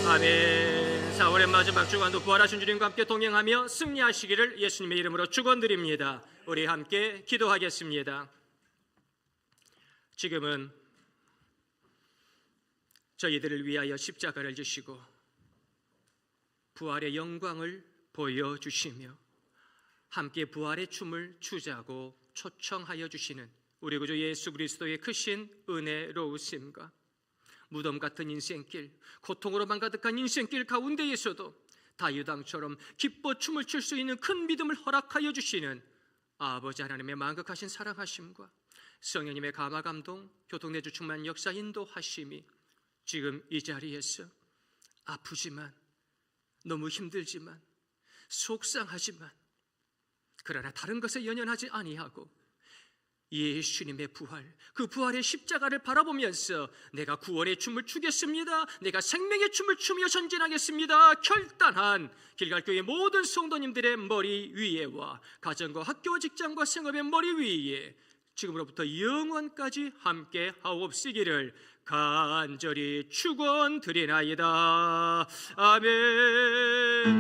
아멘. 4월의 마지막 주간도 부활하신 주님과 함께 동행하며 승리하시기를 예수님의 이름으로 축원드립니다. 우리 함께 기도하겠습니다. 지금은 저희들을 위하여 십자가를 지시고 부활의 영광을 보여주시며 함께 부활의 춤을 추자고 초청하여 주시는 우리 구주 예수 그리스도의 크신 은혜로우심과 무덤 같은 인생길, 고통으로만 가득한 인생길 가운데에서도 다윗왕처럼 기뻐 춤을 출 수 있는 큰 믿음을 허락하여 주시는 아버지 하나님의 만극하신 사랑하심과 성령님의 감화 감동, 교통내주 충만 역사 인도하심이 지금 이 자리에서 아프지만 너무 힘들지만 속상하지만 그러나 다른 것에 연연하지 아니하고 예수님의 부활, 그 부활의 십자가를 바라보면서 내가 구원의 춤을 추겠습니다, 내가 생명의 춤을 추며 전진하겠습니다 결단한 길갈교회 모든 성도님들의 머리 위에와 가정과 학교와 직장과 생업의 머리 위에 지금으로부터 영원까지 함께 하옵시기를 간절히 축원드리나이다. 아멘.